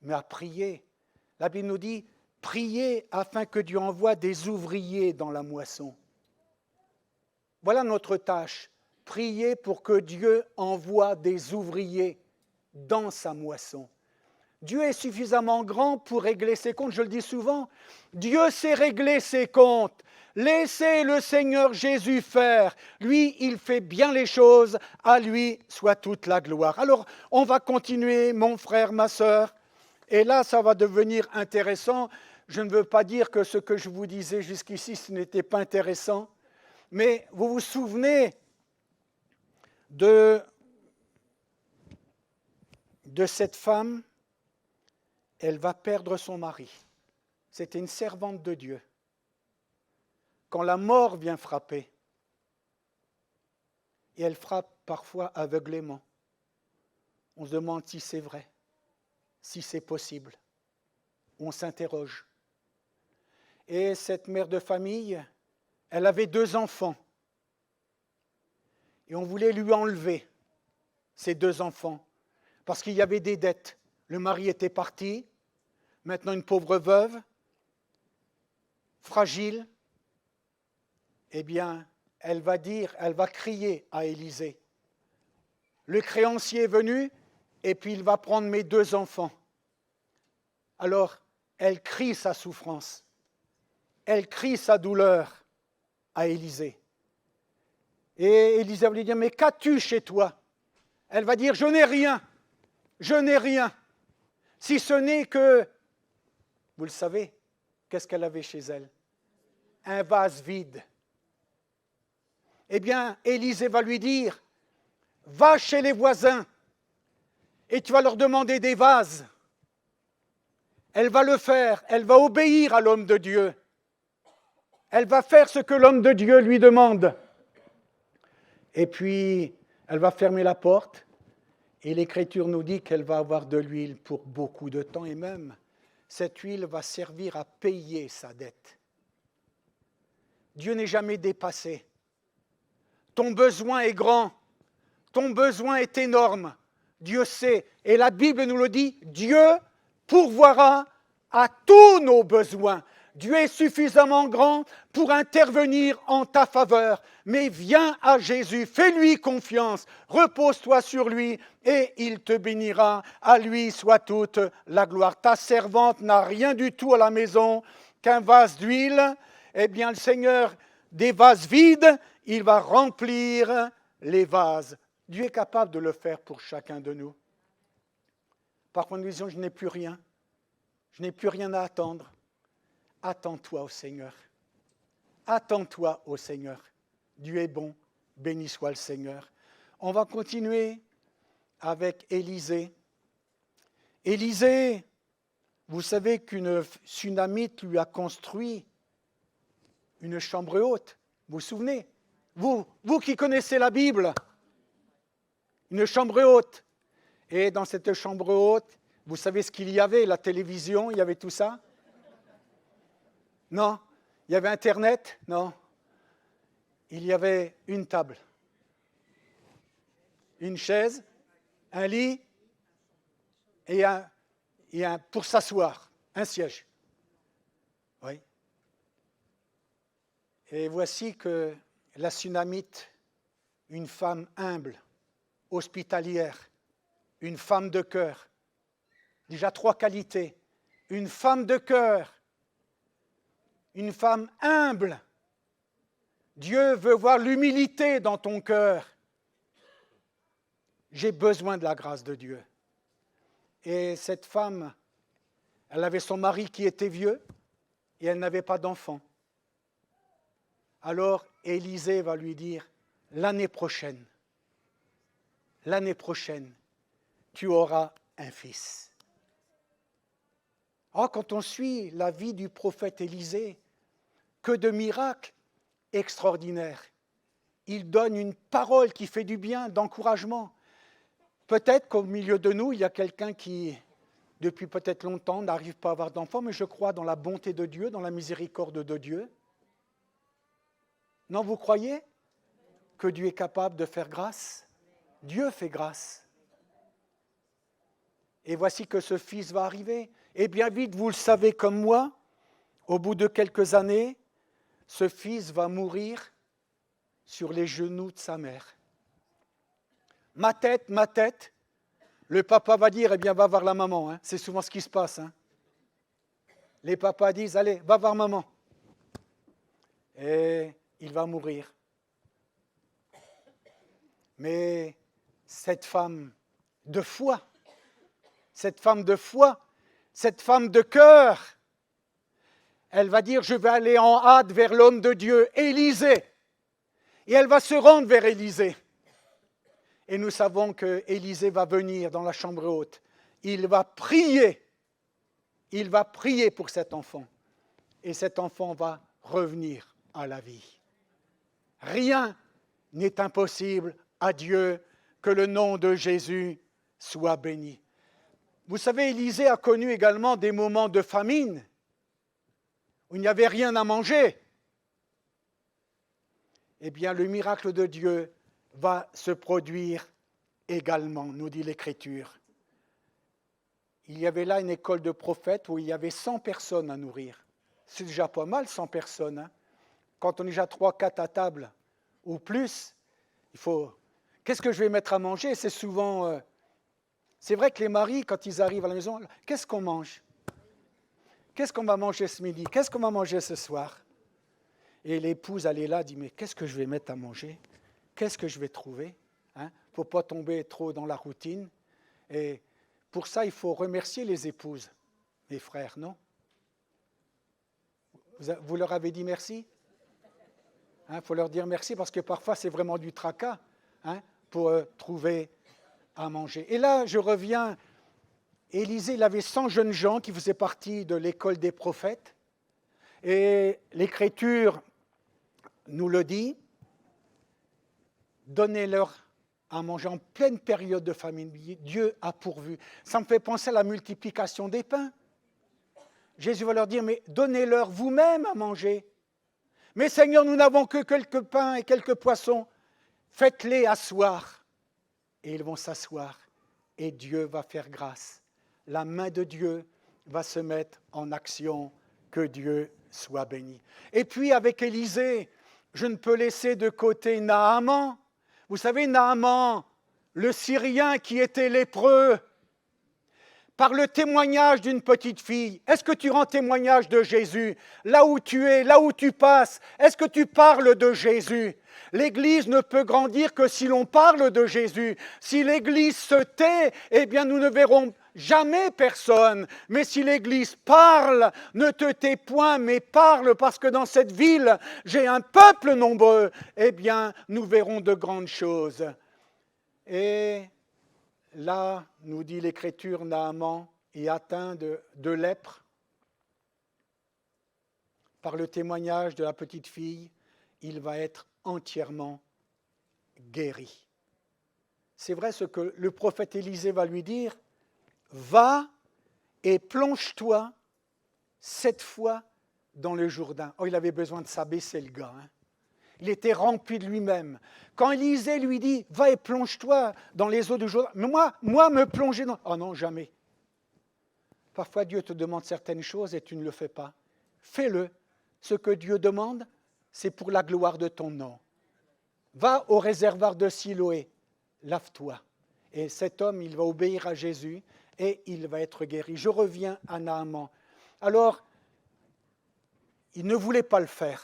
mais à prier. La Bible nous dit, priez afin que Dieu envoie des ouvriers dans la moisson. Voilà notre tâche, prier pour que Dieu envoie des ouvriers dans sa moisson. Dieu est suffisamment grand pour régler ses comptes, je le dis souvent. Dieu sait régler ses comptes. Laissez le Seigneur Jésus faire. Lui, il fait bien les choses. À lui soit toute la gloire. Alors, on va continuer, mon frère, ma sœur. Et là, ça va devenir intéressant. Je ne veux pas dire que ce que je vous disais jusqu'ici, ce n'était pas intéressant. Mais vous vous souvenez de cette femme? Elle va perdre son mari. C'était une servante de Dieu. Quand la mort vient frapper, et elle frappe parfois aveuglément, on se demande si c'est vrai, si c'est possible. On s'interroge. Et cette mère de famille, elle avait 2 enfants. Et on voulait lui enlever ces 2 enfants, parce qu'il y avait des dettes. Le mari était parti, maintenant une pauvre veuve, fragile. Eh bien, elle va crier à Élisée. Le créancier est venu, et puis il va prendre mes 2 enfants. Alors, elle crie sa souffrance, elle crie sa douleur à Élisée. Et Élisée va lui dire, mais qu'as-tu chez toi? Elle va dire, je n'ai rien. Si ce n'est que, vous le savez, qu'est-ce qu'elle avait chez elle? Un vase vide. Eh bien, Élisée va lui dire, va chez les voisins et tu vas leur demander des vases. Elle va le faire, elle va obéir à l'homme de Dieu. Elle va faire ce que l'homme de Dieu lui demande. Et puis, elle va fermer la porte. Et l'Écriture nous dit qu'elle va avoir de l'huile pour beaucoup de temps et même, cette huile va servir à payer sa dette. Dieu n'est jamais dépassé. Ton besoin est grand, ton besoin est énorme. Dieu sait, et la Bible nous le dit, Dieu pourvoira à tous nos besoins. Dieu est suffisamment grand pour intervenir en ta faveur. Mais viens à Jésus, fais-lui confiance, repose-toi sur lui et il te bénira. À lui soit toute la gloire. Ta servante n'a rien du tout à la maison qu'un vase d'huile. Eh bien, le Seigneur, des vases vides, il va remplir les vases. Dieu est capable de le faire pour chacun de nous. Parfois, nous disons, je n'ai plus rien. Je n'ai plus rien à attendre. Attends-toi au Seigneur. Attends-toi au Seigneur. Dieu est bon, béni soit le Seigneur. On va continuer avec Élisée. Élisée, vous savez qu'une Sunamite lui a construit une chambre haute. Vous vous souvenez? Vous qui connaissez la Bible, une chambre haute. Et dans cette chambre haute, vous savez ce qu'il y avait? La télévision, il y avait tout ça? Non. Il y avait Internet? Non. Il y avait une table, une chaise, un lit et un pour s'asseoir, un siège. Oui. Et voici que la Sunamite, une femme humble, hospitalière, une femme de cœur, déjà 3 qualités, une femme de cœur, une femme humble. Dieu veut voir l'humilité dans ton cœur. J'ai besoin de la grâce de Dieu. Et cette femme, elle avait son mari qui était vieux et elle n'avait pas d'enfant. Alors Élisée va lui dire, l'année prochaine, tu auras un fils. Oh, quand on suit la vie du prophète Élisée, que de miracles extraordinaires. Il donne une parole qui fait du bien, d'encouragement. Peut-être qu'au milieu de nous, il y a quelqu'un qui, depuis peut-être longtemps, n'arrive pas à avoir d'enfant, mais je crois dans la bonté de Dieu, dans la miséricorde de Dieu. Non, vous croyez que Dieu est capable de faire grâce? Dieu fait grâce. Et voici que ce fils va arriver. Et bien vite, vous le savez comme moi, au bout de quelques années, ce fils va mourir sur les genoux de sa mère. Ma tête, le papa va dire, eh bien, va voir la maman. Hein. C'est souvent ce qui se passe. Hein. Les papas disent, allez, va voir maman. Et il va mourir. Mais cette femme de foi, cette femme de cœur, elle va dire, je vais aller en hâte vers l'homme de Dieu, Élisée. Et elle va se rendre vers Élisée. Et nous savons que Élisée va venir dans la chambre haute. Il va prier pour cet enfant. Et cet enfant va revenir à la vie. Rien n'est impossible à Dieu, que le nom de Jésus soit béni. Vous savez, Élisée a connu également des moments de famine, où il n'y avait rien à manger. Eh bien, le miracle de Dieu va se produire également, nous dit l'Écriture. Il y avait là une école de prophètes où il y avait 100 personnes à nourrir. C'est déjà pas mal, 100 personnes. Hein. Quand on est déjà 3-4 à table ou plus, il faut... Qu'est-ce que je vais mettre à manger? C'est souvent... C'est vrai que les maris, quand ils arrivent à la maison, qu'est-ce qu'on mange? Qu'est-ce qu'on va manger ce midi? Qu'est-ce qu'on va manger ce soir? Et l'épouse, elle est là, dit, mais qu'est-ce que je vais mettre à manger? Qu'est-ce que je vais trouver? Il ne faut pas tomber trop dans la routine. Et pour ça, il faut remercier les épouses, mes frères, non? Vous leur avez dit merci? Il faut leur dire merci parce que parfois, c'est vraiment du tracas pour trouver à manger. Et là, je reviens, Élisée, il avait 100 jeunes gens qui faisaient partie de l'école des prophètes. Et l'Écriture nous le dit, donnez-leur à manger en pleine période de famine. Dieu a pourvu. Ça me fait penser à la multiplication des pains. Jésus va leur dire, mais donnez-leur vous-même à manger. Mais Seigneur, nous n'avons que quelques pains et quelques poissons. Faites-les asseoir. Et ils vont s'asseoir. Et Dieu va faire grâce. La main de Dieu va se mettre en action. Que Dieu soit béni. Et puis avec Élisée, je ne peux laisser de côté Naaman. Vous savez, Naaman, le Syrien qui était lépreux, par le témoignage d'une petite fille. Est-ce que tu rends témoignage de Jésus? Là où tu es, là où tu passes, est-ce que tu parles de Jésus? L'Église ne peut grandir que si l'on parle de Jésus. Si l'Église se tait, eh bien nous ne verrons jamais personne. Mais si l'Église parle, ne te tais point, mais parle, parce que dans cette ville, j'ai un peuple nombreux, eh bien nous verrons de grandes choses. Et là, nous dit l'Écriture, Naaman est atteint de lèpre. Par le témoignage de la petite fille, il va être entièrement guéri. C'est vrai ce que le prophète Élisée va lui dire, va et plonge-toi 7 fois dans le Jourdain. Oh, il avait besoin de s'abaisser le gars. Il était rempli de lui-même. Quand Élisée lui dit, va et plonge-toi dans les eaux du Jourdain, mais moi me plonger dans... Oh non, jamais. Parfois Dieu te demande certaines choses et tu ne le fais pas. Fais-le. Ce que Dieu demande, c'est pour la gloire de ton nom. Va au réservoir de Siloé, lave-toi. Et cet homme, il va obéir à Jésus et il va être guéri. Je reviens à Naaman. Alors, il ne voulait pas le faire.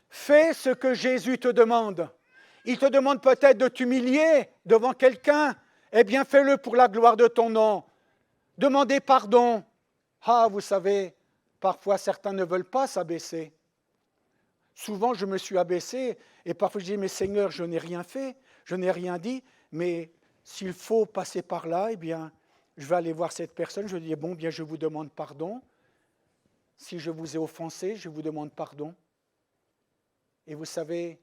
Fais ce que Jésus te demande. Il te demande peut-être de t'humilier devant quelqu'un. Eh bien, fais-le pour la gloire de ton nom. Demandez pardon. Ah, vous savez, parfois certains ne veulent pas s'abaisser. souvent je me suis abaissé et parfois je dis, mais Seigneur, je n'ai rien fait, je n'ai rien dit, mais s'il faut passer par là, eh bien, je vais aller voir cette personne, je lui dis, bon, bien, je vous demande pardon. Si je vous ai offensé, je vous demande pardon. Et vous savez,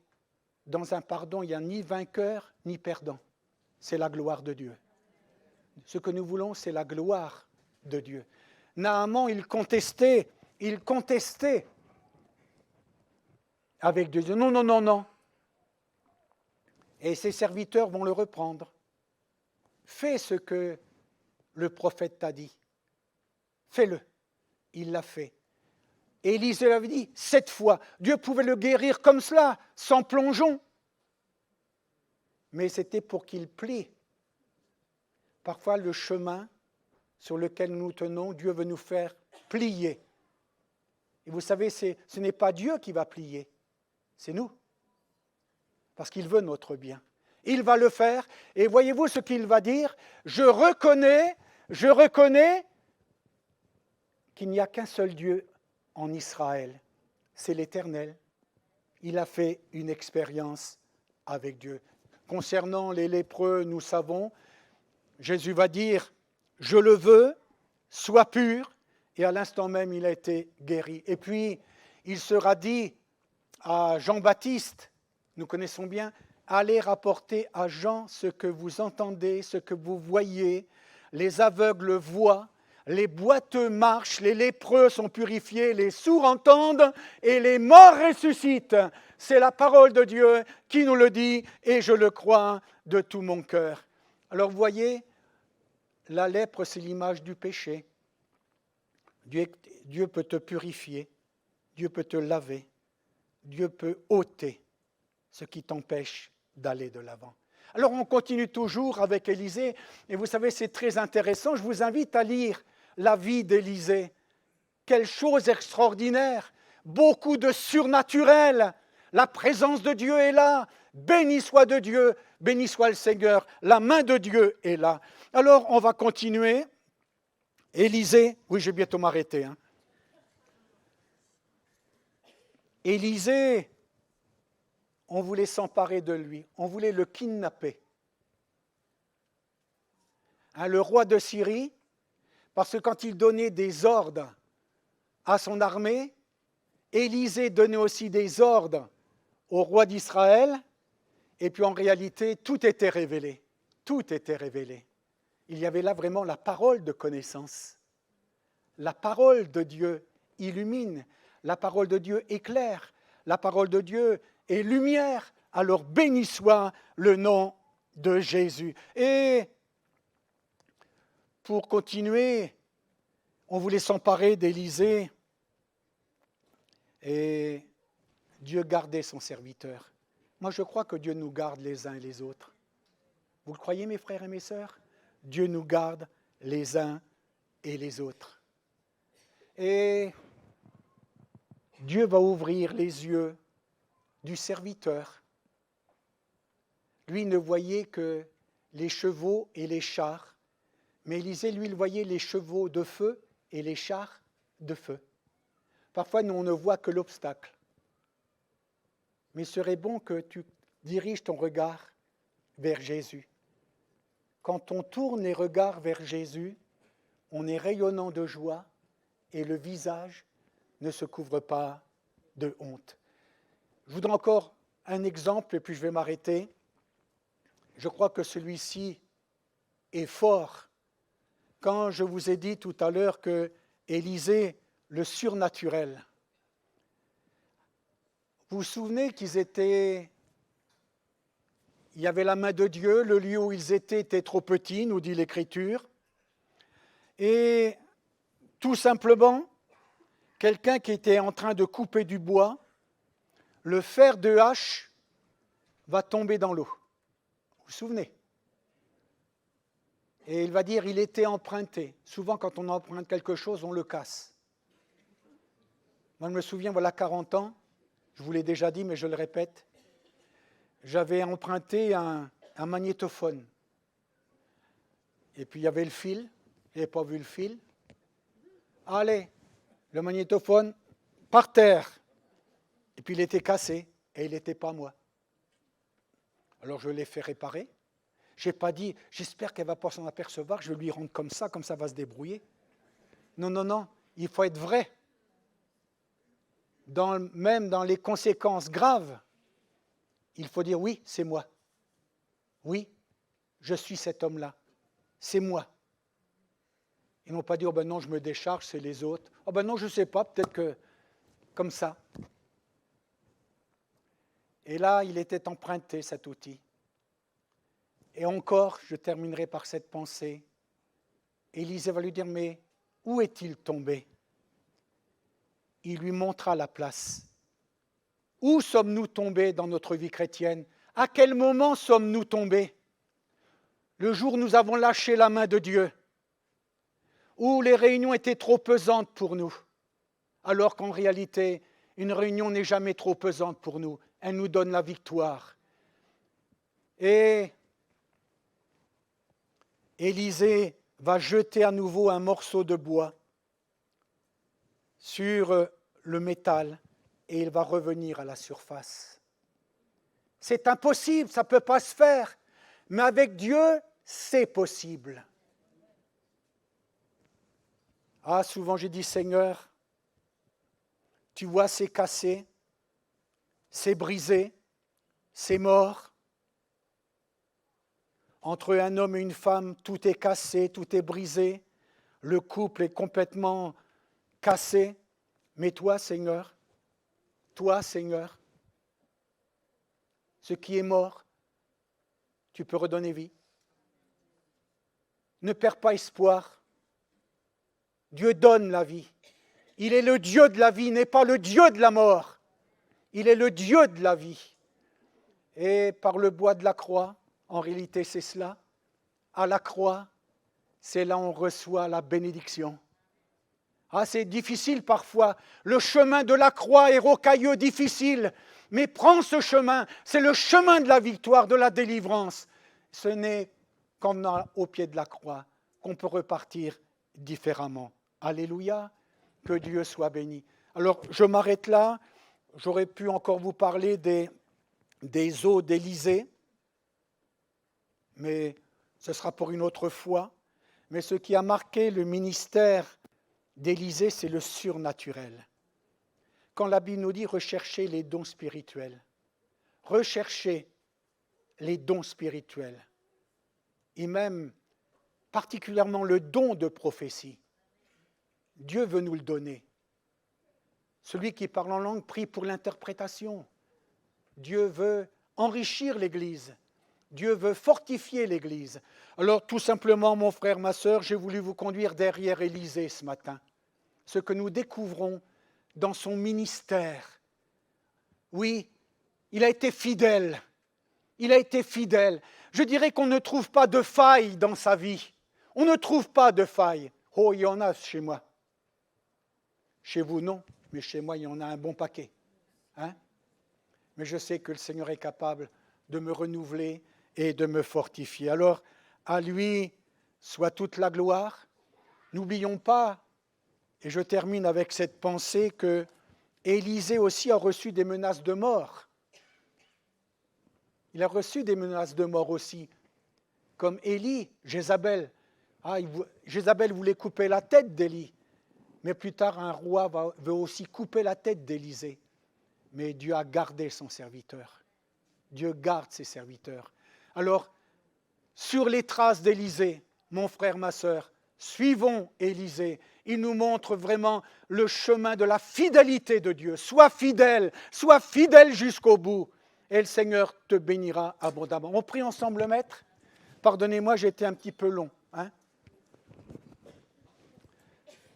dans un pardon, il n'y a ni vainqueur ni perdant. C'est la gloire de Dieu. Ce que nous voulons, c'est la gloire de Dieu. Naaman, il contestait avec Dieu. Non, non, non, non. Et ses serviteurs vont le reprendre. Fais ce que le prophète t'a dit. Fais-le. Il l'a fait. Et Élisée avait dit, 7 fois, Dieu pouvait le guérir comme cela, sans plongeon. Mais c'était pour qu'il plie. Parfois, le chemin sur lequel nous tenons, Dieu veut nous faire plier. Et vous savez, ce n'est pas Dieu qui va plier, c'est nous. Parce qu'il veut notre bien. Il va le faire. Et voyez-vous ce qu'il va dire? Je reconnais qu'il n'y a qu'un seul Dieu en Israël. C'est l'Éternel. Il a fait une expérience avec Dieu. Concernant les lépreux, nous savons, Jésus va dire, je le veux, sois pur, et à l'instant même, il a été guéri. Et puis, il sera dit à Jean-Baptiste, nous connaissons bien, allez rapporter à Jean ce que vous entendez, ce que vous voyez, les aveugles voient, les boiteux marchent, les lépreux sont purifiés, les sourds entendent et les morts ressuscitent. C'est la parole de Dieu qui nous le dit et je le crois de tout mon cœur. Alors vous voyez, la lèpre, c'est l'image du péché. Dieu peut te purifier, Dieu peut te laver, Dieu peut ôter ce qui t'empêche d'aller de l'avant. Alors on continue toujours avec Élisée, et vous savez, c'est très intéressant. Je vous invite à lire la vie d'Élisée. Quelle chose extraordinaire, beaucoup de surnaturel. La présence de Dieu est là. Béni soit de Dieu, béni soit le Seigneur. La main de Dieu est là. Alors on va continuer. Élisée, oui, je vais bientôt m'arrêter. Élisée, on voulait s'emparer de lui, on voulait le kidnapper. Le roi de Syrie, parce que quand il donnait des ordres à son armée, Élisée donnait aussi des ordres au roi d'Israël, et puis en réalité, tout était révélé. Tout était révélé. Il y avait là vraiment la parole de connaissance. La parole de Dieu illumine, la parole de Dieu éclaire, la parole de Dieu est lumière. Alors béni soit le nom de Jésus. Et pour continuer, on voulait s'emparer d'Élisée et Dieu gardait son serviteur. Moi, je crois que Dieu nous garde les uns et les autres. Vous le croyez, mes frères et mes sœurs? Dieu nous garde les uns et les autres. Et Dieu va ouvrir les yeux du serviteur. Lui ne voyait que les chevaux et les chars, mais Élisée, lui, il voyait les chevaux de feu et les chars de feu. Parfois, nous, on ne voit que l'obstacle. Mais il serait bon que tu diriges ton regard vers Jésus. Quand on tourne les regards vers Jésus, on est rayonnant de joie et le visage ne se couvre pas de honte. Je voudrais encore un exemple et puis je vais m'arrêter. Je crois que celui-ci est fort. Quand je vous ai dit tout à l'heure que Élisée, le surnaturel, vous vous souvenez il y avait la main de Dieu, le lieu où ils étaient était trop petit, nous dit l'Écriture. Et tout simplement, quelqu'un qui était en train de couper du bois, le fer de hache va tomber dans l'eau. Vous vous souvenez? Et il va dire, il était emprunté. Souvent, quand on emprunte quelque chose, on le casse. Moi, je me souviens, voilà 40 ans, je vous l'ai déjà dit, mais je le répète, j'avais emprunté un magnétophone. Et puis, il y avait le fil, je n'avais pas vu le fil. Allez, le magnétophone par terre. Et puis il était cassé et il n'était pas moi. Alors je l'ai fait réparer. Je n'ai pas dit, j'espère qu'elle ne va pas s'en apercevoir, je vais lui rendre comme ça va se débrouiller. Non, non, non, il faut être vrai. Même dans les conséquences graves, il faut dire oui, c'est moi. Oui, je suis cet homme-là. C'est moi. Ils n'ont pas dit, oh ben non, je me décharge, c'est les autres. Oh ben non, je ne sais pas, peut-être que comme ça. Et là, il était emprunté, cet outil. Et encore, je terminerai par cette pensée. Élisée va lui dire, mais où est-il tombé? Il lui montra la place. Où sommes-nous tombés dans notre vie chrétienne? À quel moment sommes-nous tombés? Le jour où nous avons lâché la main de Dieu, où les réunions étaient trop pesantes pour nous, alors qu'en réalité, une réunion n'est jamais trop pesante pour nous. Elle nous donne la victoire. Et Élisée va jeter à nouveau un morceau de bois sur le métal et il va revenir à la surface. C'est impossible, ça ne peut pas se faire. Mais avec Dieu, c'est possible. Ah, souvent j'ai dit, Seigneur, tu vois, c'est cassé, c'est brisé, c'est mort. Entre un homme et une femme, tout est cassé, tout est brisé. Le couple est complètement cassé. Mais toi, Seigneur, ce qui est mort, tu peux redonner vie. Ne perds pas espoir. Dieu donne la vie. Il est le Dieu de la vie, il n'est pas le Dieu de la mort. Il est le Dieu de la vie. Et par le bois de la croix, en réalité c'est cela, à la croix, c'est là où on reçoit la bénédiction. Ah, c'est difficile parfois, le chemin de la croix est rocailleux, difficile, mais prends ce chemin, c'est le chemin de la victoire, de la délivrance. Ce n'est qu'en au pied de la croix qu'on peut repartir différemment. Alléluia, que Dieu soit béni. Alors, je m'arrête là, j'aurais pu encore vous parler des eaux d'Élysée, mais ce sera pour une autre fois. Mais ce qui a marqué le ministère d'Élysée, c'est le surnaturel. Quand la Bible nous dit rechercher les dons spirituels, rechercher les dons spirituels, et même particulièrement le don de prophétie, Dieu veut nous le donner. Celui qui parle en langue prie pour l'interprétation. Dieu veut enrichir l'Église. Dieu veut fortifier l'Église. Alors tout simplement, mon frère, ma sœur, j'ai voulu vous conduire derrière Élysée ce matin. Ce que nous découvrons dans son ministère. Oui, il a été fidèle. Il a été fidèle. Je dirais qu'on ne trouve pas de faille dans sa vie. On ne trouve pas de faille. Oh, il y en a chez moi. Chez vous, non, mais chez moi, il y en a un bon paquet. Hein? Mais je sais que le Seigneur est capable de me renouveler et de me fortifier. Alors, à lui soit toute la gloire. N'oublions pas, et je termine avec cette pensée, que Élisée aussi a reçu des menaces de mort. Il a reçu des menaces de mort aussi, comme Élie, Jézabel. Jézabel voulait couper la tête d'Élie, mais plus tard, un roi veut aussi couper la tête d'Élysée. Mais Dieu a gardé son serviteur. Dieu garde ses serviteurs. Alors, sur les traces d'Élysée, mon frère, ma sœur, suivons Élysée. Il nous montre vraiment le chemin de la fidélité de Dieu. Sois fidèle jusqu'au bout. Et le Seigneur te bénira abondamment. On prie ensemble, Maître. Pardonnez-moi, j'étais un petit peu long.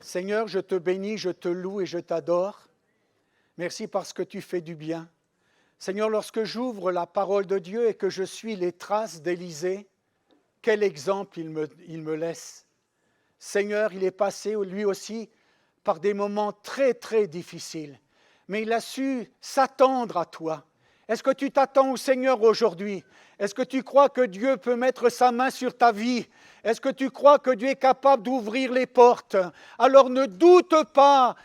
Seigneur, je te bénis, je te loue et je t'adore. Merci parce que tu fais du bien. Seigneur, lorsque j'ouvre la parole de Dieu et que je suis les traces d'Élysée, quel exemple il me laisse. Seigneur, il est passé lui aussi par des moments très, très difficiles, mais il a su s'attendre à toi. Est-ce que tu t'attends au Seigneur aujourd'hui? Est-ce que tu crois que Dieu peut mettre sa main sur ta vie? Est-ce que tu crois que Dieu est capable d'ouvrir les portes? Alors ne doute pas,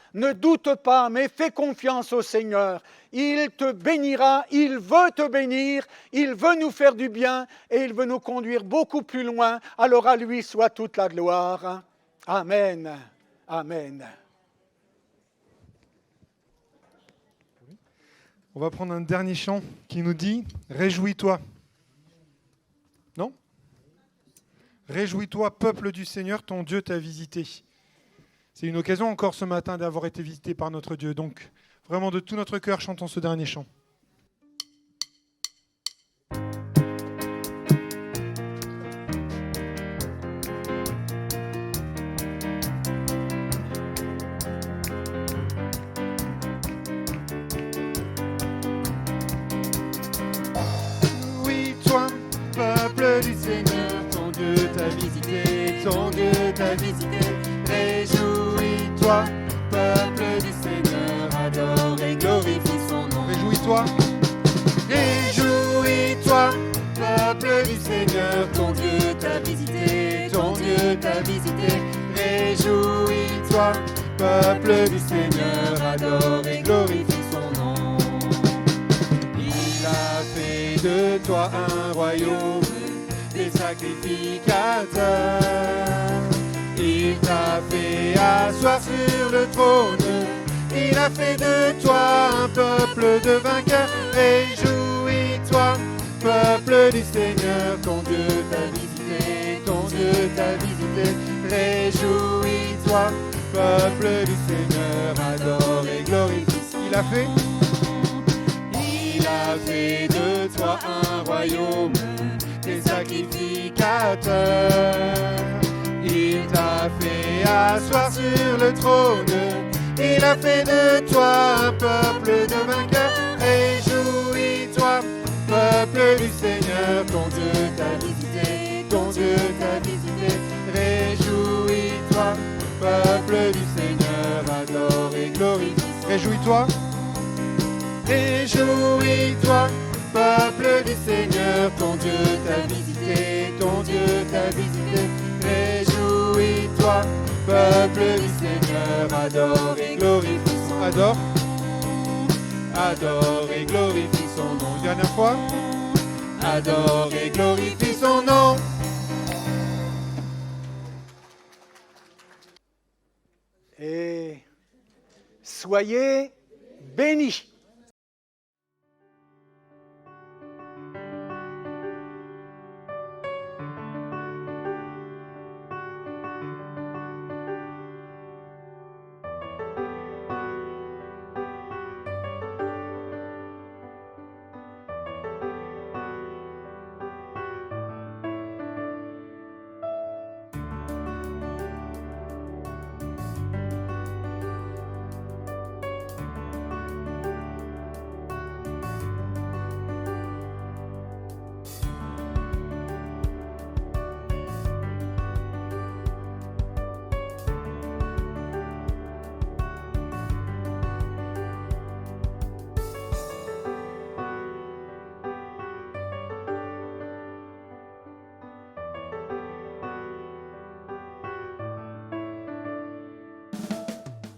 mais fais confiance au Seigneur. Il te bénira, il veut te bénir, il veut nous faire du bien et il veut nous conduire beaucoup plus loin. Alors à lui soit toute la gloire. Amen. Amen. On va prendre un dernier chant qui nous dit « Réjouis-toi ». Non ? Réjouis-toi, peuple du Seigneur, ton Dieu t'a visité. C'est une occasion encore ce matin d'avoir été visité par notre Dieu. Donc, vraiment de tout notre cœur, chantons ce dernier chant. Réjouis-toi, peuple du Seigneur, ton Dieu t'a visité, ton Dieu t'a visité. Réjouis-toi, peuple du Seigneur, adore et glorifie son nom. Réjouis-toi, réjouis-toi, peuple du Seigneur, ton Dieu t'a visité, ton Dieu t'a visité. Réjouis-toi, peuple du Seigneur, adore et glorifie son nom. Il a fait de toi un royaume des sacrificateurs. Il t'a fait asseoir sur le trône. Il a fait de toi un peuple de vainqueurs. Réjouis-toi, peuple du Seigneur, ton Dieu t'a visité, ton Dieu t'a visité. Réjouis-toi, peuple du Seigneur, adore et glorifie ce qu'il a fait. Il a fait de toi un royaume des sacrificateurs. Il t'a fait asseoir sur le trône. Il a fait de toi un peuple de vainqueurs. Réjouis-toi, peuple du Seigneur, ton Dieu t'a visité, ton Dieu t'a visité. Réjouis-toi, peuple du Seigneur, adore et glorifie. Réjouis-toi, réjouis-toi, peuple du Seigneur, ton Dieu t'a visité, ton Dieu t'a visité. Réjouis-toi, peuple du Seigneur, adore et glorifie son nom. Adore et glorifie son nom. Une dernière fois. Adore et glorifie son nom. Et soyez bénis.